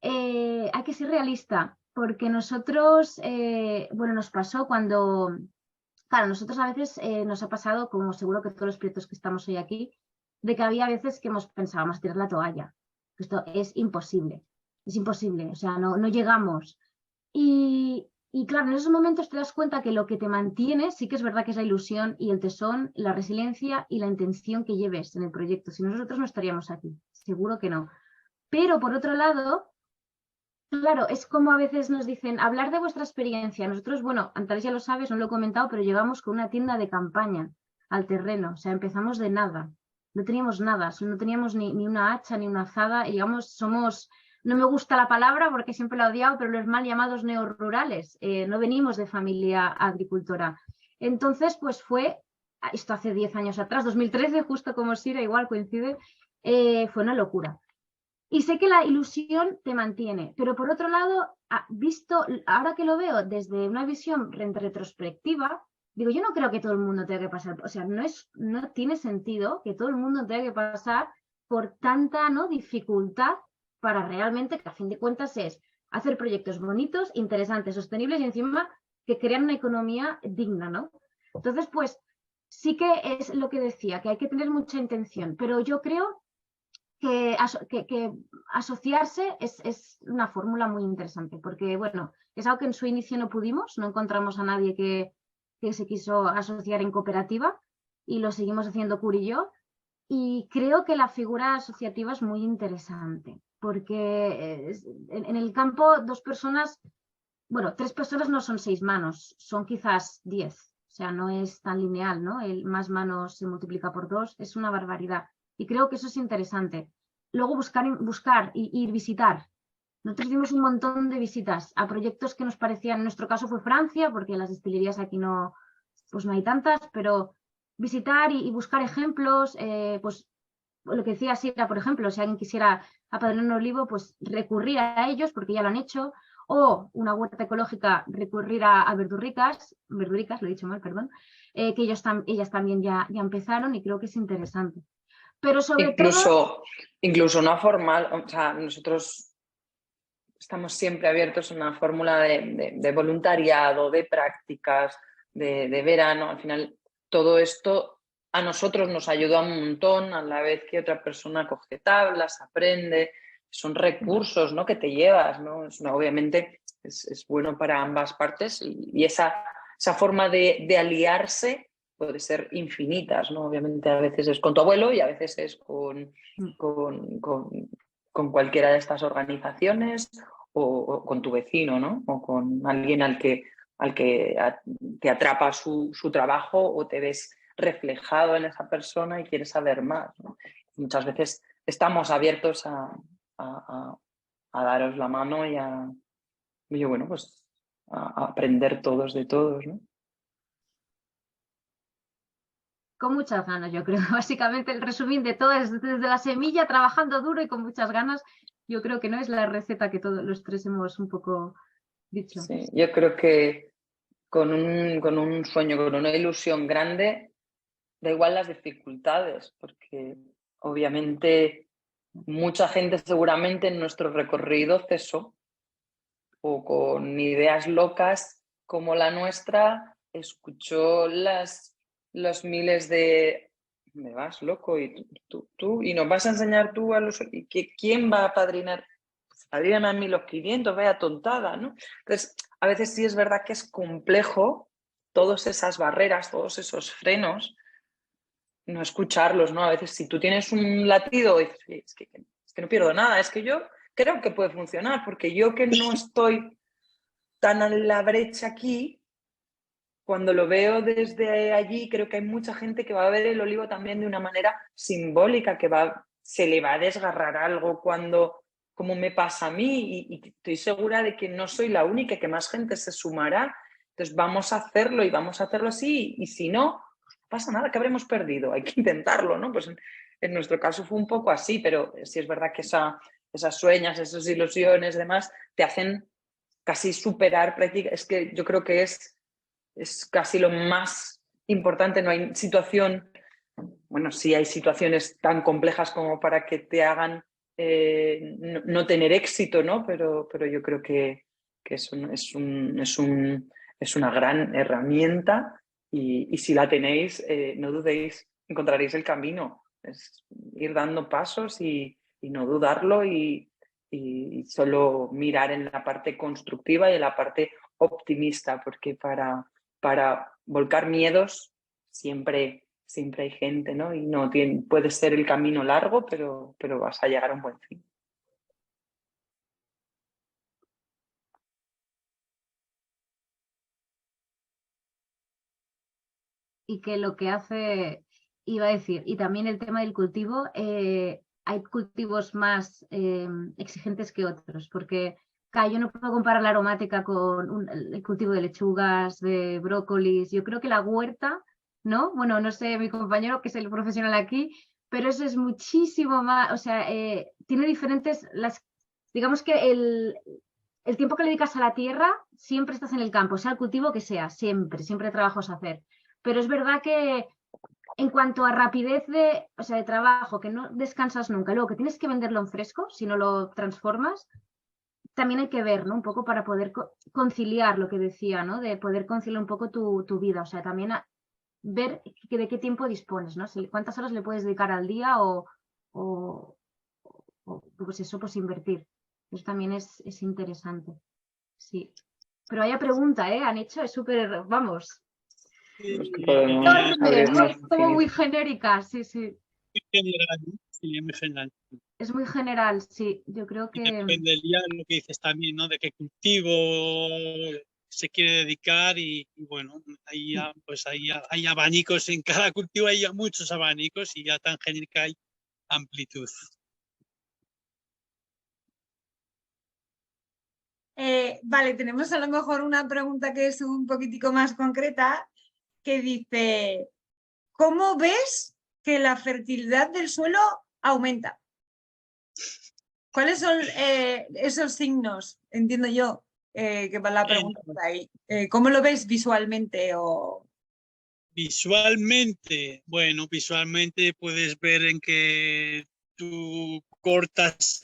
S5: hay que ser realista, porque nosotros, bueno, nos pasó cuando, claro, nosotros a veces nos ha pasado, como seguro que todos los proyectos que estamos hoy aquí, de que había veces que pensábamos tirar la toalla. Esto es imposible, o sea, no llegamos. Y claro, en esos momentos te das cuenta que lo que te mantiene sí que es verdad que es la ilusión y el tesón, la resiliencia y la intención que lleves en el proyecto. Si nosotros no estaríamos aquí, seguro que no. Pero por otro lado, claro, es como a veces nos dicen, hablar de vuestra experiencia. Nosotros, bueno, Antares ya lo sabes, no lo he comentado, pero llegamos con una tienda de campaña al terreno. O sea, empezamos de nada. No teníamos nada, no teníamos ni una hacha, ni una azada. Y digamos, somos, no me gusta la palabra porque siempre la he odiado, pero los mal llamados neorurales. No venimos de familia agricultora. Entonces, pues fue, esto hace 10 años atrás, 2013, justo como Sira, igual coincide, fue una locura. Y sé que la ilusión te mantiene, pero por otro lado, visto, ahora que lo veo desde una visión retrospectiva, digo, yo no creo que todo el mundo tenga que pasar, o sea, no tiene sentido que todo el mundo tenga que pasar por tanta, ¿no?, dificultad para realmente, que a fin de cuentas es hacer proyectos bonitos, interesantes, sostenibles y encima que crean una economía digna, ¿no? Entonces, pues sí que es lo que decía, que hay que tener mucha intención, pero yo creo que asociarse es una fórmula muy interesante, porque bueno, es algo que en su inicio no pudimos, no encontramos a nadie que se quiso asociar en cooperativa y lo seguimos haciendo Curi y yo, y creo que la figura asociativa es muy interesante, porque en el campo 2 personas, bueno, 3 personas no son 6 manos, son quizás 10, o sea, no es tan lineal, ¿no? El más manos se multiplica por 2, es una barbaridad. Y creo que eso es interesante. Luego buscar y ir visitar. Nosotros hicimos un montón de visitas a proyectos que nos parecían, en nuestro caso fue Francia, porque las destilerías aquí no, pues no hay tantas, pero visitar y buscar ejemplos, pues lo que decía Sira, por ejemplo, si alguien quisiera apadrinar un olivo, pues recurrir a ellos porque ya lo han hecho, o una huerta ecológica, recurrir a verduricas, lo he dicho mal, perdón, que ellas también ya empezaron y creo que es interesante. Pero sobre todo...
S4: Incluso no formal, o sea, nosotros estamos siempre abiertos a una fórmula de voluntariado, de prácticas, de verano. Al final, todo esto a nosotros nos ayuda un montón, a la vez que otra persona coge tablas, aprende. Son recursos, ¿no?, que te llevas, ¿no? Obviamente es bueno para ambas partes y esa forma de aliarse puede ser infinitas, ¿no? Obviamente a veces es con tu abuelo y a veces es con cualquiera de estas organizaciones o con tu vecino, ¿no? O con alguien al que te atrapa su trabajo o te ves reflejado en esa persona y quieres saber más, ¿no? Muchas veces estamos abiertos a daros la mano y a aprender todos de todos, ¿no?
S5: Con muchas ganas, yo creo. Básicamente el resumen de todo es desde la semilla, trabajando duro y con muchas ganas. Yo creo que no es la receta que todos los 3 hemos un poco dicho.
S4: Sí, yo creo que con un sueño, con una ilusión grande, da igual las dificultades, porque obviamente mucha gente seguramente en nuestro recorrido cesó o con ideas locas como la nuestra escuchó los miles de me vas loco y tú y nos vas a enseñar tú a los... ¿Y quién va a padrinar? Pues padrinan a mí los 500, vaya tontada, ¿no? Entonces, a veces sí es verdad que es complejo todas esas barreras, todos esos frenos, no escucharlos, ¿no? A veces si tú tienes un latido y dices, es que no pierdo nada, es que yo creo que puede funcionar, porque yo que no estoy tan en la brecha aquí, cuando lo veo desde allí, creo que hay mucha gente que va a ver el olivo también de una manera simbólica, que se le va a desgarrar algo como me pasa a mí, y estoy segura de que no soy la única, que más gente se sumará. Entonces vamos a hacerlo y vamos a hacerlo así, y si no, no pasa nada, que habremos perdido, hay que intentarlo, ¿no? Pues en nuestro caso fue un poco así, pero sí es verdad que esas sueñas, esas ilusiones, demás, te hacen casi superar prácticamente. Es que yo creo que es casi lo más importante. No hay situación, bueno, sí hay situaciones tan complejas como para que te hagan no tener éxito, ¿no? Pero yo creo que es una gran herramienta, y si la tenéis, no dudéis, encontraréis el camino. Es ir dando pasos y no dudarlo, y solo mirar en la parte constructiva y en la parte optimista, porque para volcar miedos siempre hay gente, ¿no? Y puede ser el camino largo, pero vas a llegar a un buen fin.
S5: Y que lo que hace, iba a decir, y también el tema del cultivo, hay cultivos más exigentes que otros, porque yo no puedo comparar la aromática con el cultivo de lechugas, de brócolis. Yo creo que la huerta, ¿no? Bueno, no sé, mi compañero que es el profesional aquí, pero eso es muchísimo más, o sea, tiene diferentes, digamos que el tiempo que le dedicas a la tierra, siempre estás en el campo, sea el cultivo que sea, siempre hay trabajos a hacer. Pero es verdad que en cuanto a rapidez de trabajo, que no descansas nunca, luego que tienes que venderlo en fresco, si no lo transformas, también hay que ver, ¿no? Un poco para poder conciliar lo que decía, ¿no? De poder conciliar un poco tu vida, o sea, también ver de qué tiempo dispones, ¿no? Cuántas horas le puedes dedicar al día o pues eso, pues invertir. Eso también es interesante, sí. Pero vaya pregunta, Han hecho, es súper, vamos... Es como muy genérica, sí.
S3: Muy general, ¿no? Sí, muy general.
S5: Es muy general, sí. Yo creo que...
S3: Depende del día, lo que dices también, ¿no? De qué cultivo se quiere dedicar, y bueno, ahí ya, pues hay abanicos en cada cultivo, hay ya muchos abanicos, y ya tan genérica hay amplitud.
S6: Vale, tenemos a lo mejor una pregunta que es un poquitico más concreta, que dice, ¿cómo ves que la fertilidad del suelo aumenta? ¿Cuáles son esos signos? Entiendo yo que va la pregunta por ahí. ¿Cómo lo ves visualmente?
S3: Visualmente, bueno, visualmente puedes ver en que tú cortas,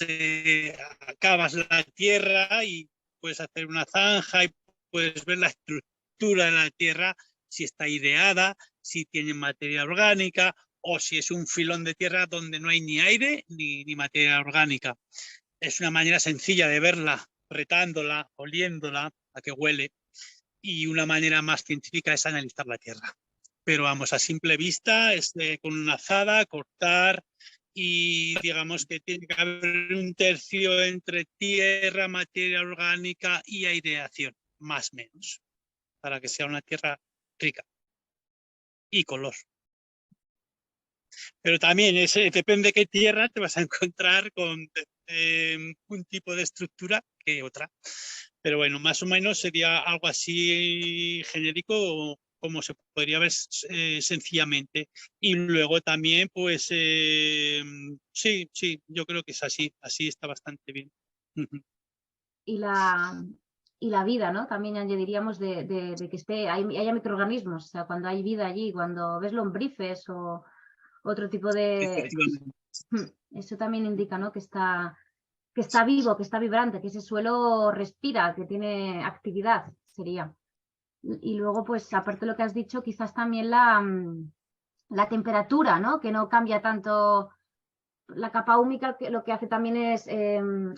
S3: acabas la tierra y puedes hacer una zanja, y puedes ver la estructura de la tierra, si está ideada, si tiene materia orgánica, o si es un filón de tierra donde no hay ni aire ni materia orgánica. Es una manera sencilla de verla, retándola, oliéndola, a que huele, y una manera más científica es analizar la tierra. Pero vamos, a simple vista, es con una azada, cortar, y digamos que tiene que haber un tercio entre tierra, materia orgánica y aireación, más o menos, para que sea una tierra rica y color. Pero también depende de qué tierra te vas a encontrar con un tipo de estructura que otra. Pero bueno, más o menos sería algo así genérico, como se podría ver sencillamente. Y luego también, pues sí, yo creo que es así está bastante bien.
S5: Y la vida, ¿no? También añadiríamos de que haya microorganismos, o sea, cuando hay vida allí, cuando ves lombrices o otro tipo de... Eso también indica, ¿no? Que está vivo, que está vibrante, que ese suelo respira, que tiene actividad, sería. Y luego, pues, aparte de lo que has dicho, quizás también la temperatura, ¿no? Que no cambia tanto. La capa húmeda, que lo que hace también es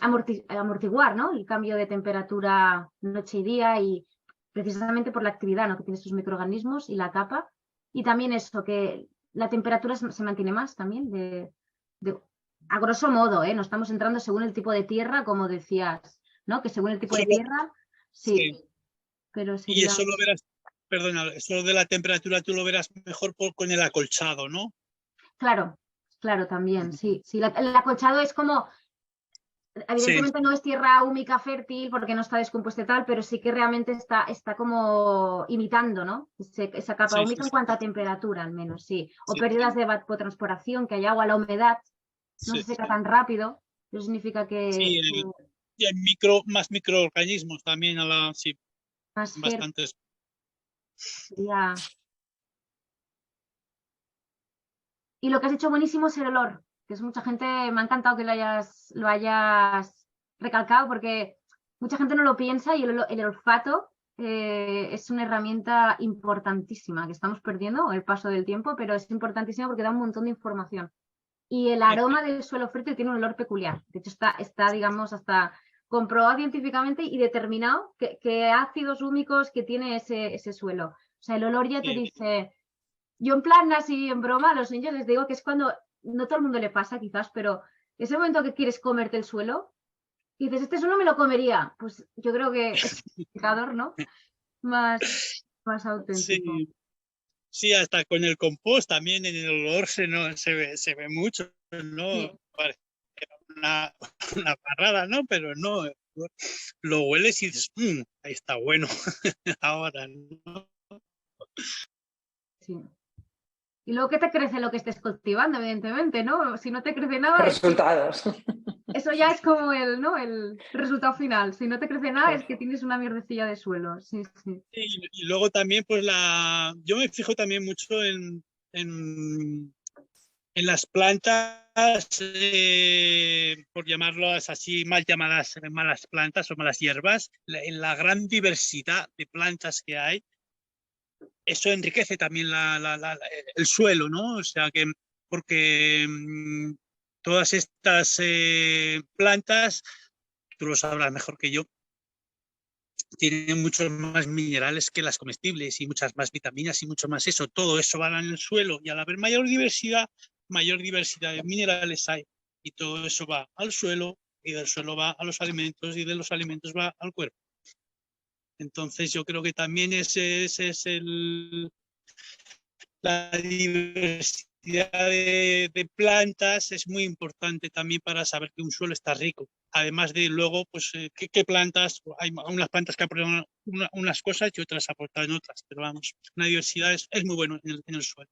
S5: amortiguar, ¿no? El cambio de temperatura noche y día, y precisamente por la actividad, ¿no? Que tiene sus microorganismos y la capa. Y también eso, que la temperatura se mantiene más también, a grosso modo, no estamos entrando según el tipo de tierra, como decías, ¿no? Que según el tipo de tierra, sí. Pero sería...
S3: Y eso lo verás, perdona, eso de la temperatura tú lo verás mejor con el acolchado, ¿no?
S5: Claro, claro, también, sí. El acolchado es como, evidentemente no es tierra húmica fértil porque no está descompuesta y tal, pero sí que realmente está como imitando, ¿no? Esa capa húmica en cuanto a temperatura, al menos, sí. O pérdidas de evapotranspiración, que hay agua, la humedad no se seca tan rápido. Eso significa que...
S3: Sí, y hay más microorganismos también, sí,
S5: más
S3: bastantes.
S5: Sería... Y lo que has hecho buenísimo es el olor, que es mucha gente, me ha encantado que lo hayas recalcado, porque mucha gente no lo piensa y el olfato es una herramienta importantísima que estamos perdiendo el paso del tiempo, pero es importantísima porque da un montón de información. Y el aroma del suelo fértil tiene un olor peculiar. De hecho, está digamos, hasta comprobado científicamente y determinado que ácidos húmicos que tiene ese suelo. O sea, el olor ya te dice... Yo en plan así, en broma, a los niños les digo que es cuando, no todo el mundo le pasa quizás, pero ese momento que quieres comerte el suelo y dices, este suelo me lo comería. Pues yo creo que es un indicador, ¿no? Más auténtico.
S3: Sí, hasta con el compost también en el olor se ve mucho, ¿no?
S5: Sí.
S3: Parece una parrada, ¿no? Pero no, lo hueles y dices, ahí está bueno, ahora, ¿no?
S5: Sí. Y luego que te crece lo que estés cultivando, evidentemente, ¿no? Si no te crece nada...
S4: Resultados.
S5: Eso ya es como el resultado final. Si no te crece nada es que tienes una mierdecilla de suelo. Sí, sí.
S3: Y luego también, pues yo me fijo también mucho en las plantas, por llamarlas así, mal llamadas malas plantas o malas hierbas, en la gran diversidad de plantas que hay. Eso enriquece también el suelo, ¿no? O sea que, porque todas estas plantas, tú lo sabrás mejor que yo, tienen muchos más minerales que las comestibles y muchas más vitaminas y mucho más eso. Todo eso va en el suelo y al haber mayor diversidad de minerales hay. Y todo eso va al suelo y del suelo va a los alimentos y de los alimentos va al cuerpo. Entonces yo creo que también ese es la diversidad de plantas es muy importante también para saber que un suelo está rico. Además de luego, pues, ¿qué plantas? Hay unas plantas que aportan unas cosas y otras aportan otras, pero vamos, una diversidad es muy bueno en el suelo.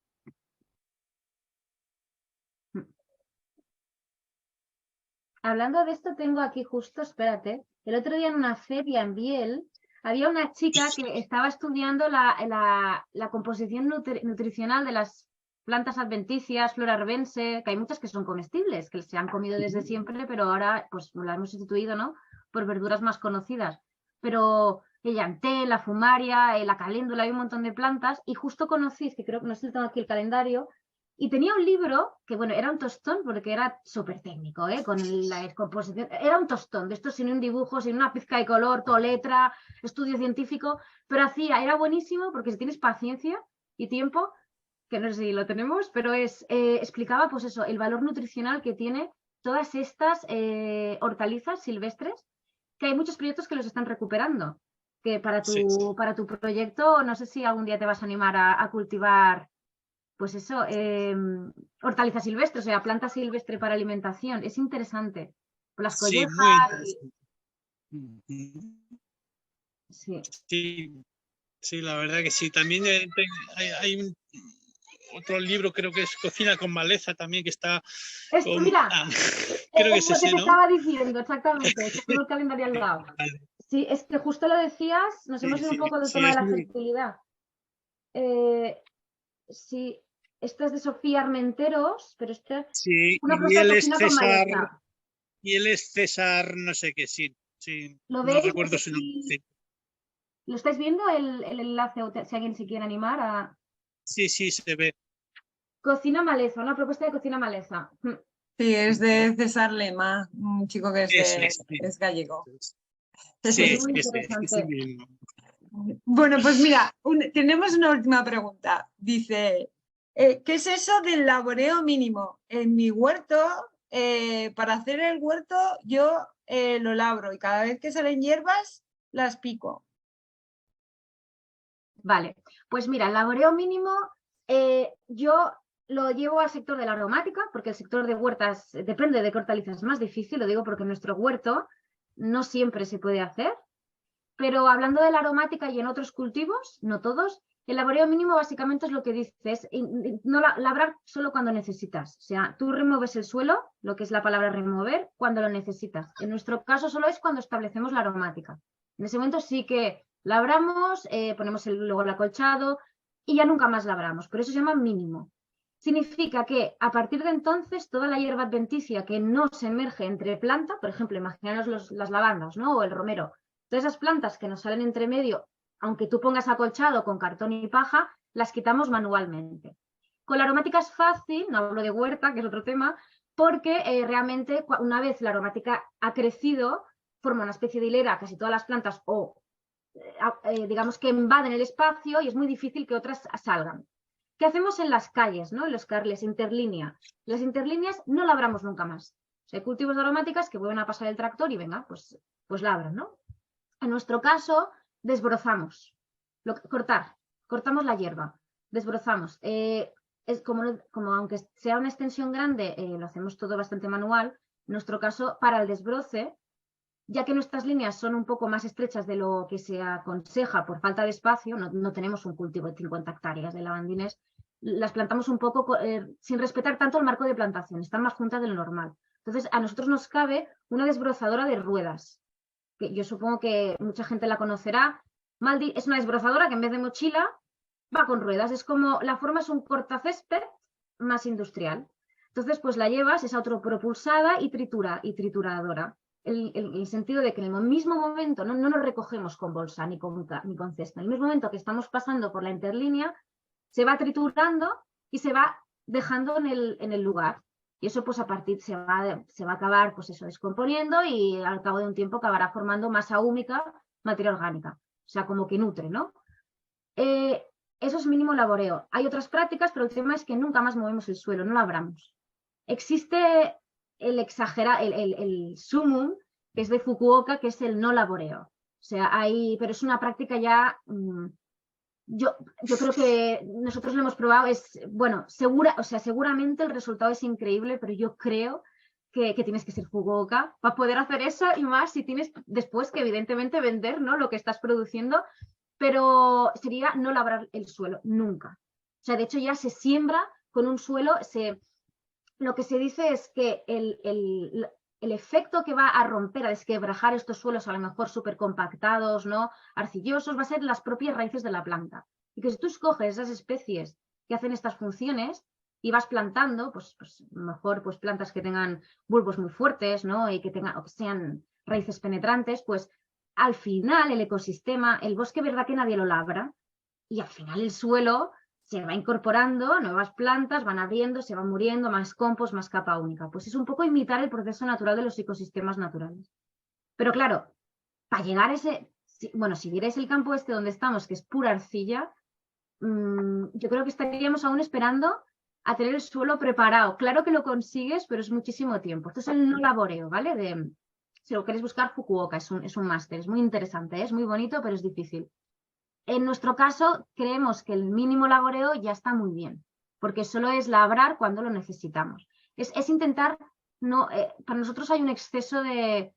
S5: Hablando de esto, tengo aquí justo, espérate, el otro día en una feria en Biel, había una chica que estaba estudiando la composición nutricional de las plantas adventicias, flora arvense, que hay muchas que son comestibles, que se han comido desde siempre, pero ahora pues la hemos sustituido, ¿no? Por verduras más conocidas. Pero el llantén, la fumaria, la caléndula, hay un montón de plantas, y justo conocí, que creo que no sé si tengo aquí el calendario, y tenía un libro que, bueno, era un tostón porque era súper técnico, con la descomposición. Era un tostón, de esto sin un dibujo, sin una pizca de color, todo letra, estudio científico, pero era buenísimo porque si tienes paciencia y tiempo, que no sé si lo tenemos, pero explicaba, pues eso, el valor nutricional que tiene todas estas hortalizas silvestres, que hay muchos proyectos que los están recuperando. Que para tu proyecto, no sé si algún día te vas a animar a cultivar... Pues eso, hortalizas silvestres, o sea, planta silvestre para alimentación. Es interesante. Las collejas.
S3: Sí, la verdad que sí. También hay otro libro, creo que es Cocina con maleza también, que está...
S5: Mira,
S3: creo que
S5: es lo que te estaba diciendo, exactamente. Tengo el calendario al lado.
S3: Vale.
S5: Sí, es que justo lo decías, nos hemos ido un poco del tema de la fertilidad. Sí. Esta es de Sofía Armenteros, pero esta es una propuesta de cocina con maleza.
S3: Y él es César, no sé qué, sí.
S5: ¿Lo veis?
S3: No recuerdo su nombre. Sí.
S5: ¿Lo estáis viendo el enlace o si alguien se quiere animar a...?
S3: Sí, se ve.
S5: Cocina maleza, una propuesta de cocina maleza.
S6: Sí, es de César Lema, un chico que es gallego.
S3: Sí,
S5: es muy interesante.
S6: Bueno, pues mira, tenemos una última pregunta. Dice, ¿Qué es eso del laboreo mínimo? En mi huerto, para hacer el huerto, yo lo labro y cada vez que salen hierbas, las pico.
S5: Vale, pues mira, el laboreo mínimo yo lo llevo al sector de la aromática, porque el sector de huertas, depende de qué hortalizas, es más difícil, lo digo porque en nuestro huerto no siempre se puede hacer, pero hablando de la aromática y en otros cultivos, no todos, el laboreo mínimo básicamente es lo que dices, no labrar solo cuando necesitas, o sea, tú remueves el suelo, lo que es la palabra remover, cuando lo necesitas. En nuestro caso solo es cuando establecemos la aromática. En ese momento sí que labramos, ponemos luego el acolchado y ya nunca más labramos, pero eso se llama mínimo. Significa que a partir de entonces toda la hierba adventicia que no se emerge entre planta, por ejemplo, imaginaros las lavandas, ¿no? O el romero, todas esas plantas que nos salen entre medio, aunque tú pongas acolchado con cartón y paja, las quitamos manualmente. Con la aromática es fácil, no hablo de huerta, que es otro tema, porque realmente una vez la aromática ha crecido, forma una especie de hilera casi todas las plantas o digamos que invaden el espacio y es muy difícil que otras salgan. ¿Qué hacemos en las calles, ¿no? En los carriles, interlínea? Las interlíneas no labramos nunca más. O sea, hay cultivos de aromáticas que vuelven a pasar el tractor y venga, pues labran, ¿no? En nuestro caso, desbrozamos. Cortamos la hierba, desbrozamos. Es como aunque sea una extensión grande, lo hacemos todo bastante manual. En nuestro caso, para el desbroce, ya que nuestras líneas son un poco más estrechas de lo que se aconseja por falta de espacio, no tenemos un cultivo de 50 hectáreas de lavandines, las plantamos un poco sin respetar tanto el marco de plantación, están más juntas de lo normal. Entonces, a nosotros nos cabe una desbrozadora de ruedas, que yo supongo que mucha gente la conocerá. Es una desbrozadora que en vez de mochila va con ruedas, es como, la forma es un cortacésped más industrial. Entonces, pues la llevas, es autopropulsada y trituradora. El sentido de que en el mismo momento no nos recogemos con bolsa ni con cesta. En el mismo momento que estamos pasando por la interlínea, se va triturando y se va dejando en el lugar. Y eso pues a partir se va a acabar pues eso descomponiendo y al cabo de un tiempo acabará formando masa húmica, materia orgánica. O sea, como que nutre, ¿no? Eso es mínimo laboreo. Hay otras prácticas, pero el tema es que nunca más movemos el suelo, no labramos. Existe el sumum, que es de Fukuoka, que es el no laboreo. O sea, pero es una práctica ya, yo creo que nosotros lo hemos probado, seguramente el resultado es increíble, pero yo creo que tienes que ser Fukuoka para poder hacer eso y más si tienes después que evidentemente vender, ¿no? Lo que estás produciendo, pero sería no labrar el suelo, nunca. O sea, de hecho ya se siembra con un suelo, lo que se dice es que el efecto que va a romper, a desquebrajar estos suelos a lo mejor súper compactados, ¿no? Arcillosos, va a ser las propias raíces de la planta. Y que si tú escoges esas especies que hacen estas funciones y vas plantando, pues mejor pues plantas que tengan bulbos muy fuertes, ¿no? Y que sean raíces penetrantes, pues al final el ecosistema, el bosque, verdad que nadie lo labra, y al final el suelo se va incorporando, nuevas plantas van abriendo, se van muriendo, más compost, más capa única. Pues es un poco imitar el proceso natural de los ecosistemas naturales. Pero claro, para llegar a si vierais el campo donde estamos, que es pura arcilla, yo creo que estaríamos aún esperando a tener el suelo preparado. Claro que lo consigues, pero es muchísimo tiempo. Esto es el no laboreo, ¿vale? Si lo queréis buscar, Fukuoka, es un máster, es muy interesante, es muy bonito, pero es difícil. En nuestro caso, creemos que el mínimo laboreo ya está muy bien, porque solo es labrar cuando lo necesitamos. Es intentar, para nosotros hay un exceso de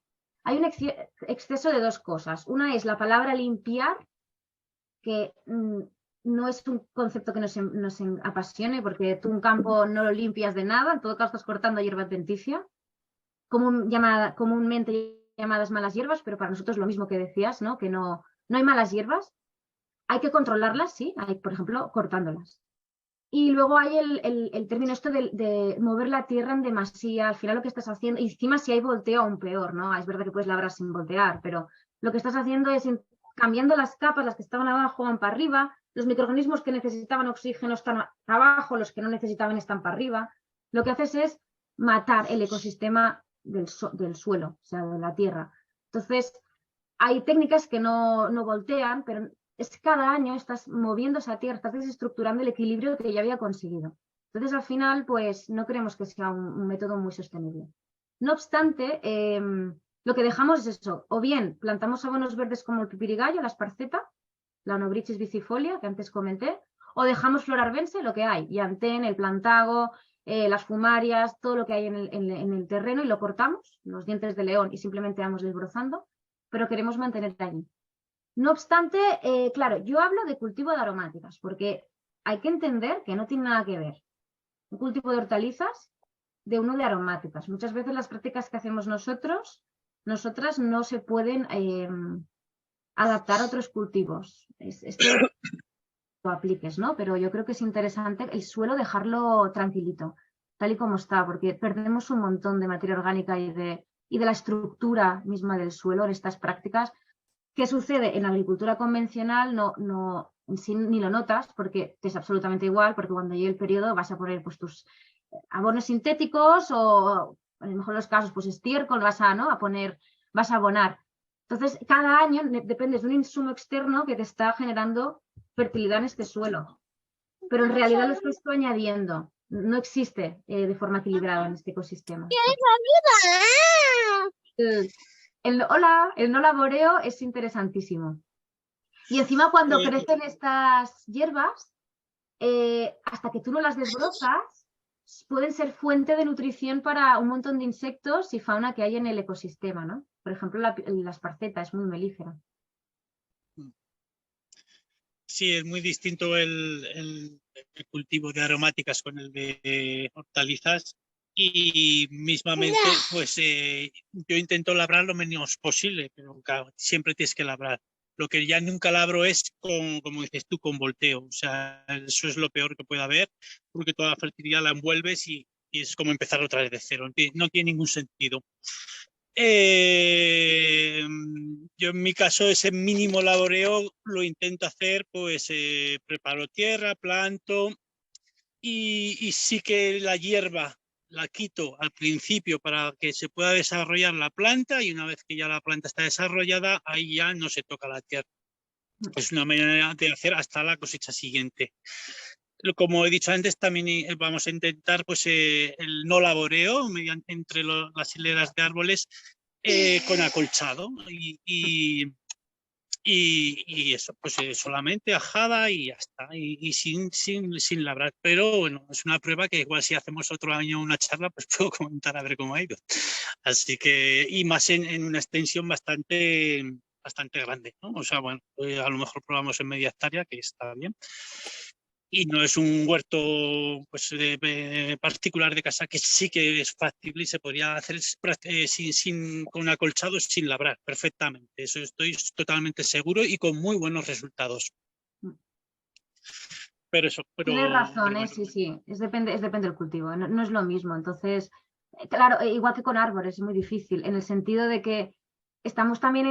S5: dos cosas. Una es la palabra limpiar, que no es un concepto que nos apasione, porque tú un campo no lo limpias de nada, en todo caso estás cortando hierba adventicia, comúnmente llamadas malas hierbas, pero para nosotros lo mismo que decías, ¿no? Que no hay malas hierbas. Hay que controlarlas, sí, por ejemplo, cortándolas. Y luego hay el término de mover la tierra en demasía, al final lo que estás haciendo, y encima si hay volteo aún peor, ¿no? Es verdad que puedes labrar sin voltear, pero lo que estás haciendo es cambiando las capas, las que estaban abajo van para arriba, los microorganismos que necesitaban oxígeno están abajo, los que no necesitaban están para arriba. Lo que haces es matar el ecosistema del suelo, o sea, de la tierra. Entonces, hay técnicas que no voltean, pero es cada año estás moviendo esa tierra, estás desestructurando el equilibrio que ya había conseguido. Entonces, al final, pues no creemos que sea un método muy sostenible. No obstante, lo que dejamos es eso, o bien plantamos abonos verdes como el pipirigallo, la esparceta, la Onobrichis bicifolia, que antes comenté, o dejamos flor arvense, lo que hay, llantén, el plantago, las fumarias, todo lo que hay en el terreno, y lo cortamos, los dientes de león, y simplemente vamos desbrozando, pero queremos mantener allí. No obstante, claro, yo hablo de cultivo de aromáticas, porque hay que entender que no tiene nada que ver un cultivo de hortalizas de uno de aromáticas. Muchas veces las prácticas que hacemos nosotras no se pueden adaptar a otros cultivos. Esto lo apliques, ¿no? Pero yo creo que es interesante el suelo dejarlo tranquilito, tal y como está, porque perdemos un montón de materia orgánica y de la estructura misma del suelo en estas prácticas. ¿Qué sucede? En la agricultura convencional ni lo notas porque te es absolutamente igual, porque cuando llegue el periodo vas a poner pues, tus abonos sintéticos o, en el mejor de los casos, pues estiércol, vas a abonar. Entonces, cada año dependes de un insumo externo que te está generando fertilidad en este suelo. Pero en realidad lo estás añadiendo. No existe de forma equilibrada en este ecosistema. El no laboreo es interesantísimo. Y encima cuando crecen estas hierbas, hasta que tú no las desbrozas, pueden ser fuente de nutrición para un montón de insectos y fauna que hay en el ecosistema, ¿no? Por ejemplo, la esparceta es muy melífera.
S3: Sí, es muy distinto el cultivo de aromáticas con el de hortalizas. Y mismamente, pues yo intento labrar lo menos posible, pero claro, siempre tienes que labrar. Lo que ya nunca labro es como dices tú, con volteo. O sea, eso es lo peor que puede haber, porque toda la fertilidad la envuelves y es como empezar otra vez de cero. No tiene ningún sentido. Yo en mi caso ese mínimo laboreo lo intento hacer, pues preparo tierra, planto y sí que la hierba la quito al principio para que se pueda desarrollar la planta, y una vez que ya la planta está desarrollada, ahí ya no se toca la tierra. Es una manera de hacer hasta la cosecha siguiente. Como he dicho antes, también vamos a intentar pues, el no laboreo entre las hileras de árboles con acolchado y eso, pues solamente ajada y ya está, y sin labrar. Pero bueno, es una prueba que igual si hacemos otro año una charla, pues puedo comentar a ver cómo ha ido. Así que, y más en una extensión bastante grande, ¿no? O sea, bueno, a lo mejor probamos en media hectárea, que está bien. Y no es un huerto pues, particular de casa, que sí que es factible y se podría hacer con acolchados sin labrar perfectamente. Eso estoy totalmente seguro y con muy buenos resultados.
S5: Tienes razón, bueno. Sí. Depende del cultivo, no es lo mismo. Entonces, claro, igual que con árboles, es muy difícil, en el sentido de que estamos también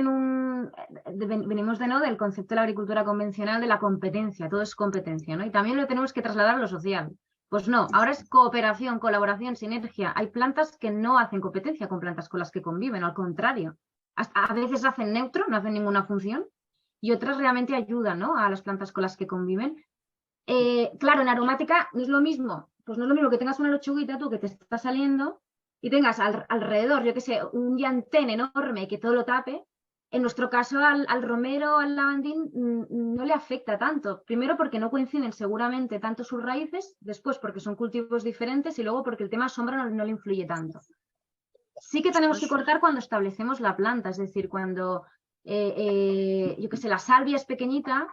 S5: venimos del concepto de la agricultura convencional de la competencia, todo es competencia, ¿no? Y también lo tenemos que trasladar a lo social. Pues no, ahora es cooperación, colaboración, sinergia. Hay plantas que no hacen competencia con plantas con las que conviven, al contrario. A veces hacen neutro, no hacen ninguna función, y otras realmente ayudan, ¿no?, a las plantas con las que conviven. Claro, en aromática no es lo mismo. Pues no es lo mismo que tengas una lechuguita tú que te está saliendo y tengas alrededor, yo qué sé, un llantén enorme que todo lo tape. En nuestro caso, al romero, al lavandín, no le afecta tanto. Primero porque no coinciden seguramente tanto sus raíces, después porque son cultivos diferentes y luego porque el tema sombra no le influye tanto. Sí que tenemos que cortar cuando establecemos la planta, es decir, cuando, yo qué sé, la salvia es pequeñita.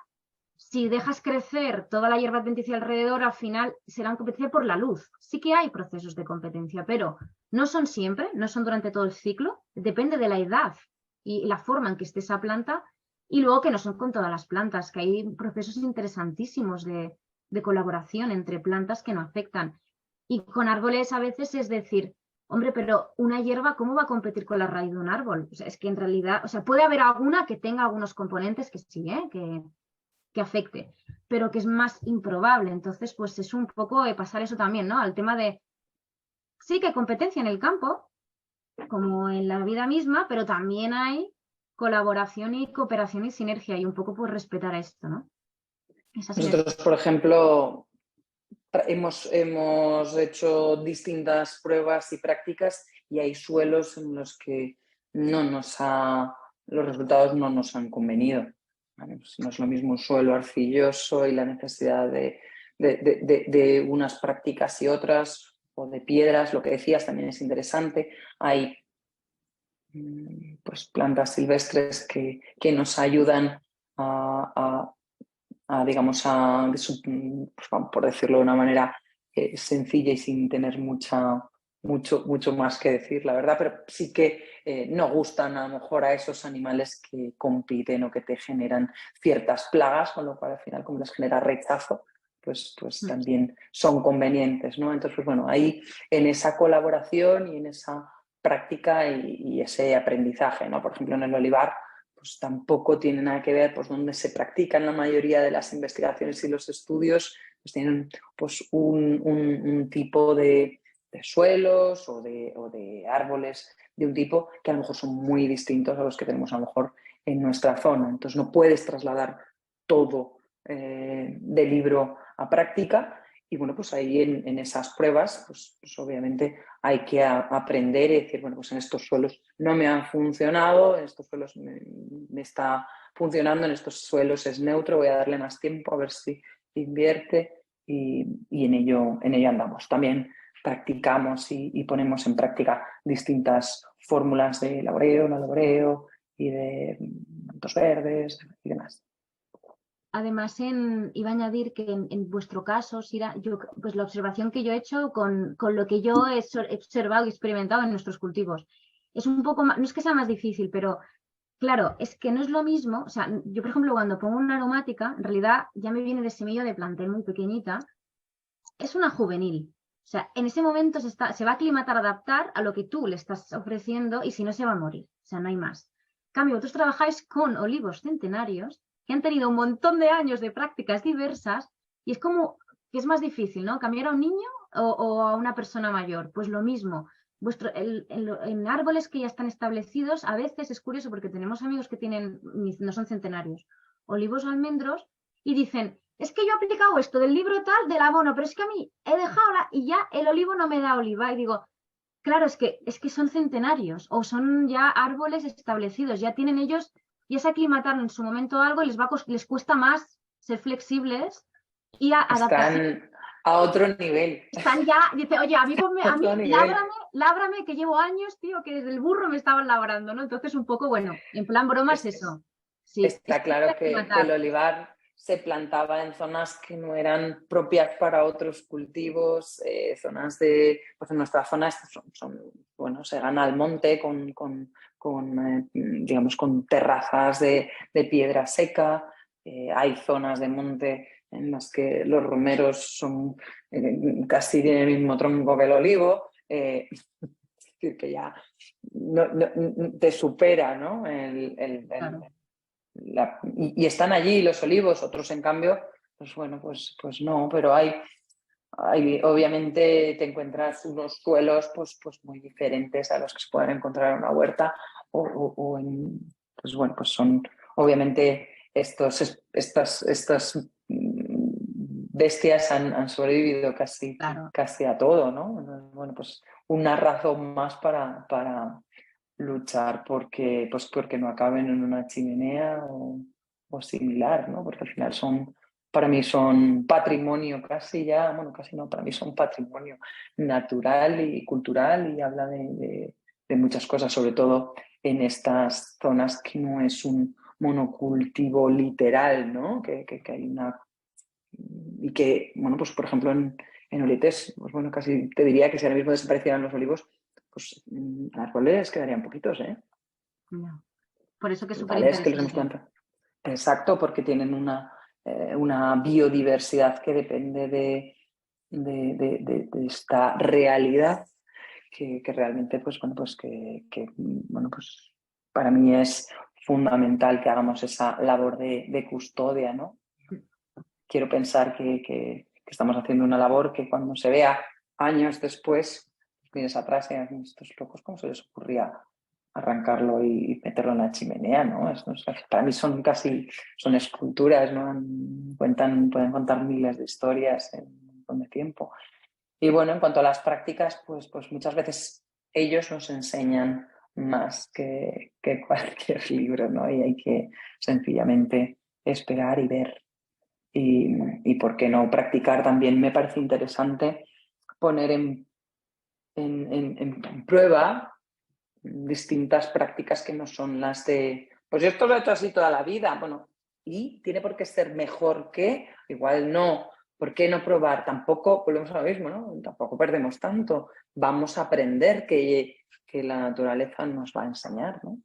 S5: Si dejas crecer toda la hierba adventicia alrededor, al final será una competencia por la luz. Sí que hay procesos de competencia, pero no son siempre, no son durante todo el ciclo. Depende de la edad y la forma en que esté esa planta. Y luego que no son con todas las plantas, que hay procesos interesantísimos de colaboración entre plantas que no afectan. Y con árboles a veces es decir, hombre, pero una hierba, ¿cómo va a competir con la raíz de un árbol? O sea, es que en realidad, o sea, puede haber alguna que tenga algunos componentes que sí, que afecte, pero que es más improbable. Entonces, pues es un poco pasar eso también, ¿no?, al tema de, sí que hay competencia en el campo, como en la vida misma, pero también hay colaboración y cooperación y sinergia y un poco pues respetar a esto, ¿no? Esa
S4: Nosotros, por ejemplo, hemos hecho distintas pruebas y prácticas y hay suelos en los que los resultados no nos han convenido. ¿Vale? Pues no es lo mismo un suelo arcilloso y la necesidad de unas prácticas y otras, o de piedras, lo que decías también es interesante. Hay pues plantas silvestres que nos ayudan digamos, por decirlo de una manera sencilla y sin tener mucho más que decir, la verdad, pero sí que no gustan a lo mejor a esos animales que compiten o que te generan ciertas plagas, con lo cual al final como les genera rechazo, pues también son convenientes, ¿no? Entonces, pues bueno, ahí en esa colaboración y en esa práctica y ese aprendizaje, ¿no? Por ejemplo, en el olivar, pues tampoco tiene nada que ver pues donde se practican la mayoría de las investigaciones y los estudios, pues tienen pues un tipo de suelos o de árboles de un tipo que a lo mejor son muy distintos a los que tenemos a lo mejor en nuestra zona. Entonces no puedes trasladar todo de libro a práctica y bueno, pues ahí en esas pruebas pues obviamente hay que aprender y decir, bueno, pues en estos suelos no me han funcionado, en estos suelos me está funcionando, en estos suelos es neutro, voy a darle más tiempo a ver si invierte y en ello andamos. También practicamos y ponemos en práctica distintas fórmulas de laboreo y de mantos verdes y demás.
S5: Además, iba a añadir que en vuestro caso, Sira, pues la observación que yo he hecho con lo que yo he observado y experimentado en nuestros cultivos es un poco más, no es que sea más difícil, pero claro, es que no es lo mismo. O sea, yo, por ejemplo, cuando pongo una aromática, en realidad ya me viene de semilla de plantel muy pequeñita, es una juvenil. O sea, en ese momento se va a aclimatar, adaptar a lo que tú le estás ofreciendo y si no se va a morir. O sea, no hay más. En cambio, vosotros trabajáis con olivos centenarios que han tenido un montón de años de prácticas diversas y es como que es más difícil, ¿no? Cambiar a un niño o a una persona mayor. Pues lo mismo. En árboles que ya están establecidos, a veces es curioso porque tenemos amigos que no son centenarios, olivos o almendros, y dicen, es que yo he aplicado esto del libro tal, del abono, pero es que a mí he dejado y ya el olivo no me da oliva. Y digo, claro, es que son centenarios o son ya árboles establecidos, ya tienen ellos, ya se aclimataron en su momento algo y les cuesta más ser flexibles y adaptarse.
S4: Están a otro nivel.
S5: Están ya, dice, oye, a mí lábrame, que llevo años, tío, que desde el burro me estaban labrando, ¿no? Entonces, un poco, bueno, en plan broma es eso. Sí,
S4: está claro que el olivar se plantaba en zonas que no eran propias para otros cultivos, zonas pues en nuestra zona bueno, se gana al monte digamos, con terrazas de piedra seca, hay zonas de monte en las que los romeros son casi del mismo tronco que el olivo, es decir, que ya te supera, ¿no?
S5: claro.
S4: Y están allí los olivos, otros en cambio, pues bueno, pues no, pero hay obviamente te encuentras unos suelos pues muy diferentes a los que se pueden encontrar en una huerta pues bueno, pues son obviamente estas bestias han sobrevivido casi a todo, ¿no? Bueno, pues una razón más para luchar porque no acaben en una chimenea o similar, ¿no? Porque al final para mí son patrimonio casi ya, bueno, casi no, para mí son patrimonio natural y cultural y habla de muchas cosas, sobre todo en estas zonas que no es un monocultivo literal, ¿no? Que hay y que, bueno, pues por ejemplo en Oletes, pues bueno, casi te diría que si ahora mismo desaparecieran los olivos, pues árboles quedarían poquitos, ¿eh?
S5: No. Por eso que es súper
S4: Que los hemos
S5: interesante.
S4: plantado. Exacto, porque tienen una biodiversidad que depende de esta realidad que realmente, pues bueno, pues bueno, pues para mí es fundamental que hagamos esa labor de custodia, ¿no? Quiero pensar que estamos haciendo una labor que cuando se vea años después, vienes atrás y estos locos, ¿cómo se les ocurría arrancarlo y meterlo en la chimenea, ¿no? Para mí son esculturas, ¿no? Pueden contar miles de historias en un montón de tiempo. Y bueno, en cuanto a las prácticas, pues muchas veces ellos nos enseñan más que cualquier libro, ¿no? Y hay que sencillamente esperar y ver. Y por qué no practicar también. Me parece interesante poner en prueba distintas prácticas que no son las de, pues esto lo he hecho así toda la vida. Bueno, y tiene por qué ser mejor que, igual no. ¿Por qué no probar? Tampoco, volvemos a lo mismo, ¿no? Tampoco perdemos tanto. Vamos a aprender que la naturaleza nos va a enseñar, ¿no?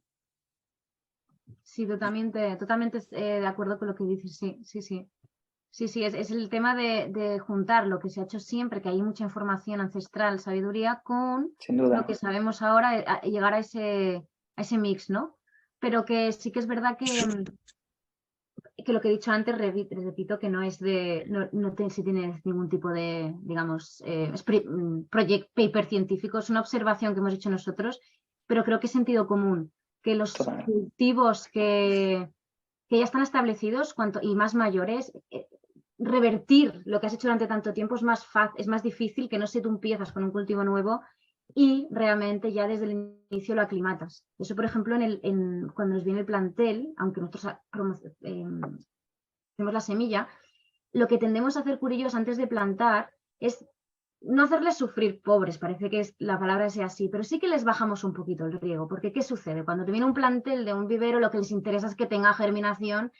S5: Sí, totalmente de acuerdo con lo que dices, sí, sí, sí. Sí, sí, es el tema de juntar lo que se ha hecho siempre, que hay mucha información ancestral, sabiduría, con
S4: Sin duda.
S5: lo que sabemos ahora, llegar a ese mix, ¿no? Pero que sí que es verdad que lo que he dicho antes, repito, que no es si tienes ningún tipo de, digamos, project paper científico, es una observación que hemos hecho nosotros, pero creo que es sentido común, que los cultivos que ya están establecidos y más mayores, revertir lo que has hecho durante tanto tiempo es más difícil que no si tú empiezas con un cultivo nuevo y realmente ya desde el inicio lo aclimatas. Eso, por ejemplo, cuando nos viene el plantel, aunque nosotros hacemos la semilla, lo que tendemos a hacer, curillos, antes de plantar es no hacerles sufrir, pobres, parece que la palabra sea así, pero sí que les bajamos un poquito el riego, porque ¿qué sucede? Cuando te viene un plantel de un vivero, lo que les interesa es que tenga germinación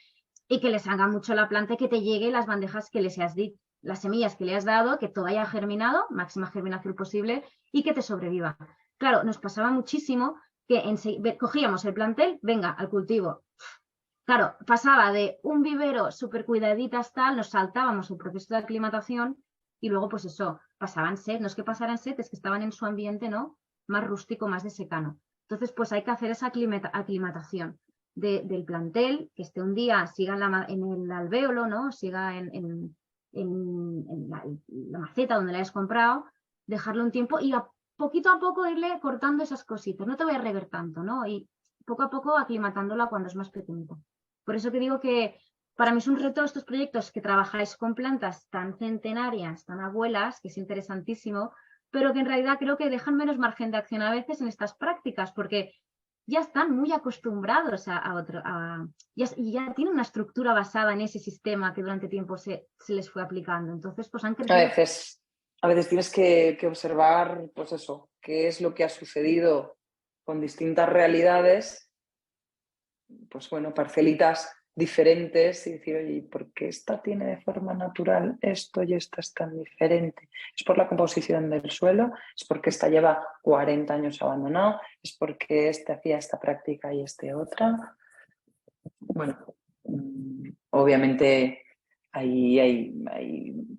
S5: y que les haga mucho la planta y que te llegue las bandejas que les has dicho, las semillas que le has dado, que todo haya germinado, máxima germinación posible y que te sobreviva. Claro, nos pasaba muchísimo que cogíamos el plantel, venga, al cultivo. Claro, pasaba de un vivero súper cuidaditas tal, nos saltábamos el proceso de aclimatación y luego pues eso, pasaban sed, no es que pasaran sed, es que estaban en su ambiente, ¿no? Más rústico, más de secano. Entonces pues hay que hacer esa aclimatación del plantel, que esté un día, siga en el alvéolo, ¿no? Siga en la maceta donde la hayas comprado, dejarlo un tiempo y poquito a poco irle cortando esas cositas. No te voy a rever tanto, ¿no? Y poco a poco aclimatándola cuando es más pequeñita. Por eso que digo que para mí es un reto estos proyectos que trabajáis con plantas tan centenarias, tan abuelas, que es interesantísimo, pero que en realidad creo que dejan menos margen de acción a veces en estas prácticas, porque ya están muy acostumbrados y ya tienen una estructura basada en ese sistema que durante tiempo se les fue aplicando. Entonces, pues han crecido.
S4: A veces tienes que observar, pues eso, qué es lo que ha sucedido con distintas realidades, pues bueno, parcelitas diferentes y decir, oye, ¿por qué esta tiene de forma natural esto y esta es tan diferente? ¿Es por la composición del suelo? ¿Es porque esta lleva 40 años abandonado? ¿Es porque este hacía esta práctica y este otra? Bueno, obviamente hay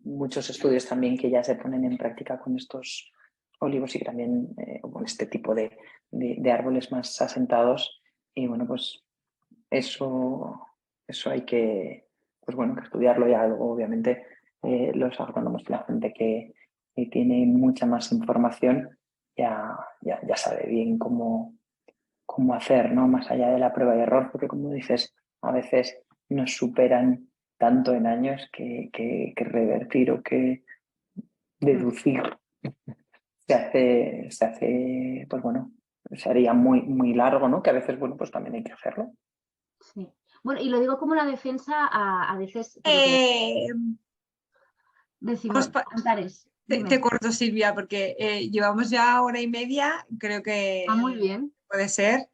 S4: muchos estudios también que ya se ponen en práctica con estos olivos y también con este tipo de árboles más asentados y bueno, pues eso hay que, pues bueno, que estudiarlo y algo, obviamente, los agrónomos y la gente que tiene mucha más información ya sabe bien cómo hacer, ¿no? Más allá de la prueba y error, porque como dices, a veces nos superan tanto en años que revertir o que deducir se hace, pues bueno, se haría muy, muy largo, ¿no? Que a veces, bueno, pues también hay que hacerlo.
S5: Sí. Bueno, y lo digo como una defensa a veces. Decimos, Antares.
S6: Te corto, Silvia, porque llevamos ya hora y media, creo que
S5: muy bien.
S6: Puede ser.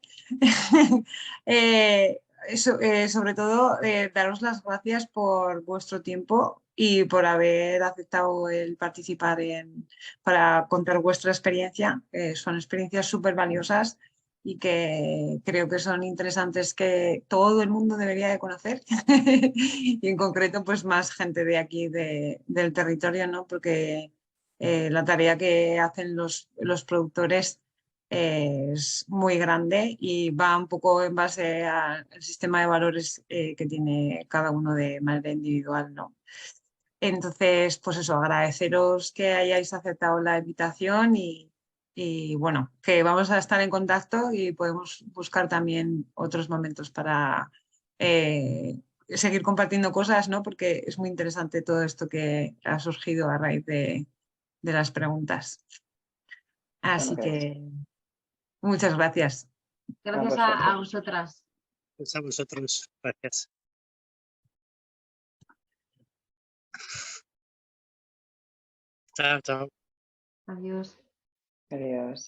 S6: Sobre todo, daros las gracias por vuestro tiempo y por haber aceptado el participar para contar vuestra experiencia. Son experiencias súper valiosas y que creo que son interesantes, que todo el mundo debería de conocer y en concreto pues más gente de aquí del territorio, ¿no? Porque la tarea que hacen los productores es muy grande y va un poco en base al sistema de valores que tiene cada uno de manera individual, ¿no? Entonces, pues eso, agradeceros que hayáis aceptado la invitación y Y bueno, que vamos a estar en contacto y podemos buscar también otros momentos para seguir compartiendo cosas, ¿no? Porque es muy interesante todo esto que ha surgido a raíz de las preguntas. Así que muchas gracias.
S5: Gracias a vosotras.
S3: Pues a vosotros, gracias. Chao, chao.
S5: Adiós.
S4: Adiós.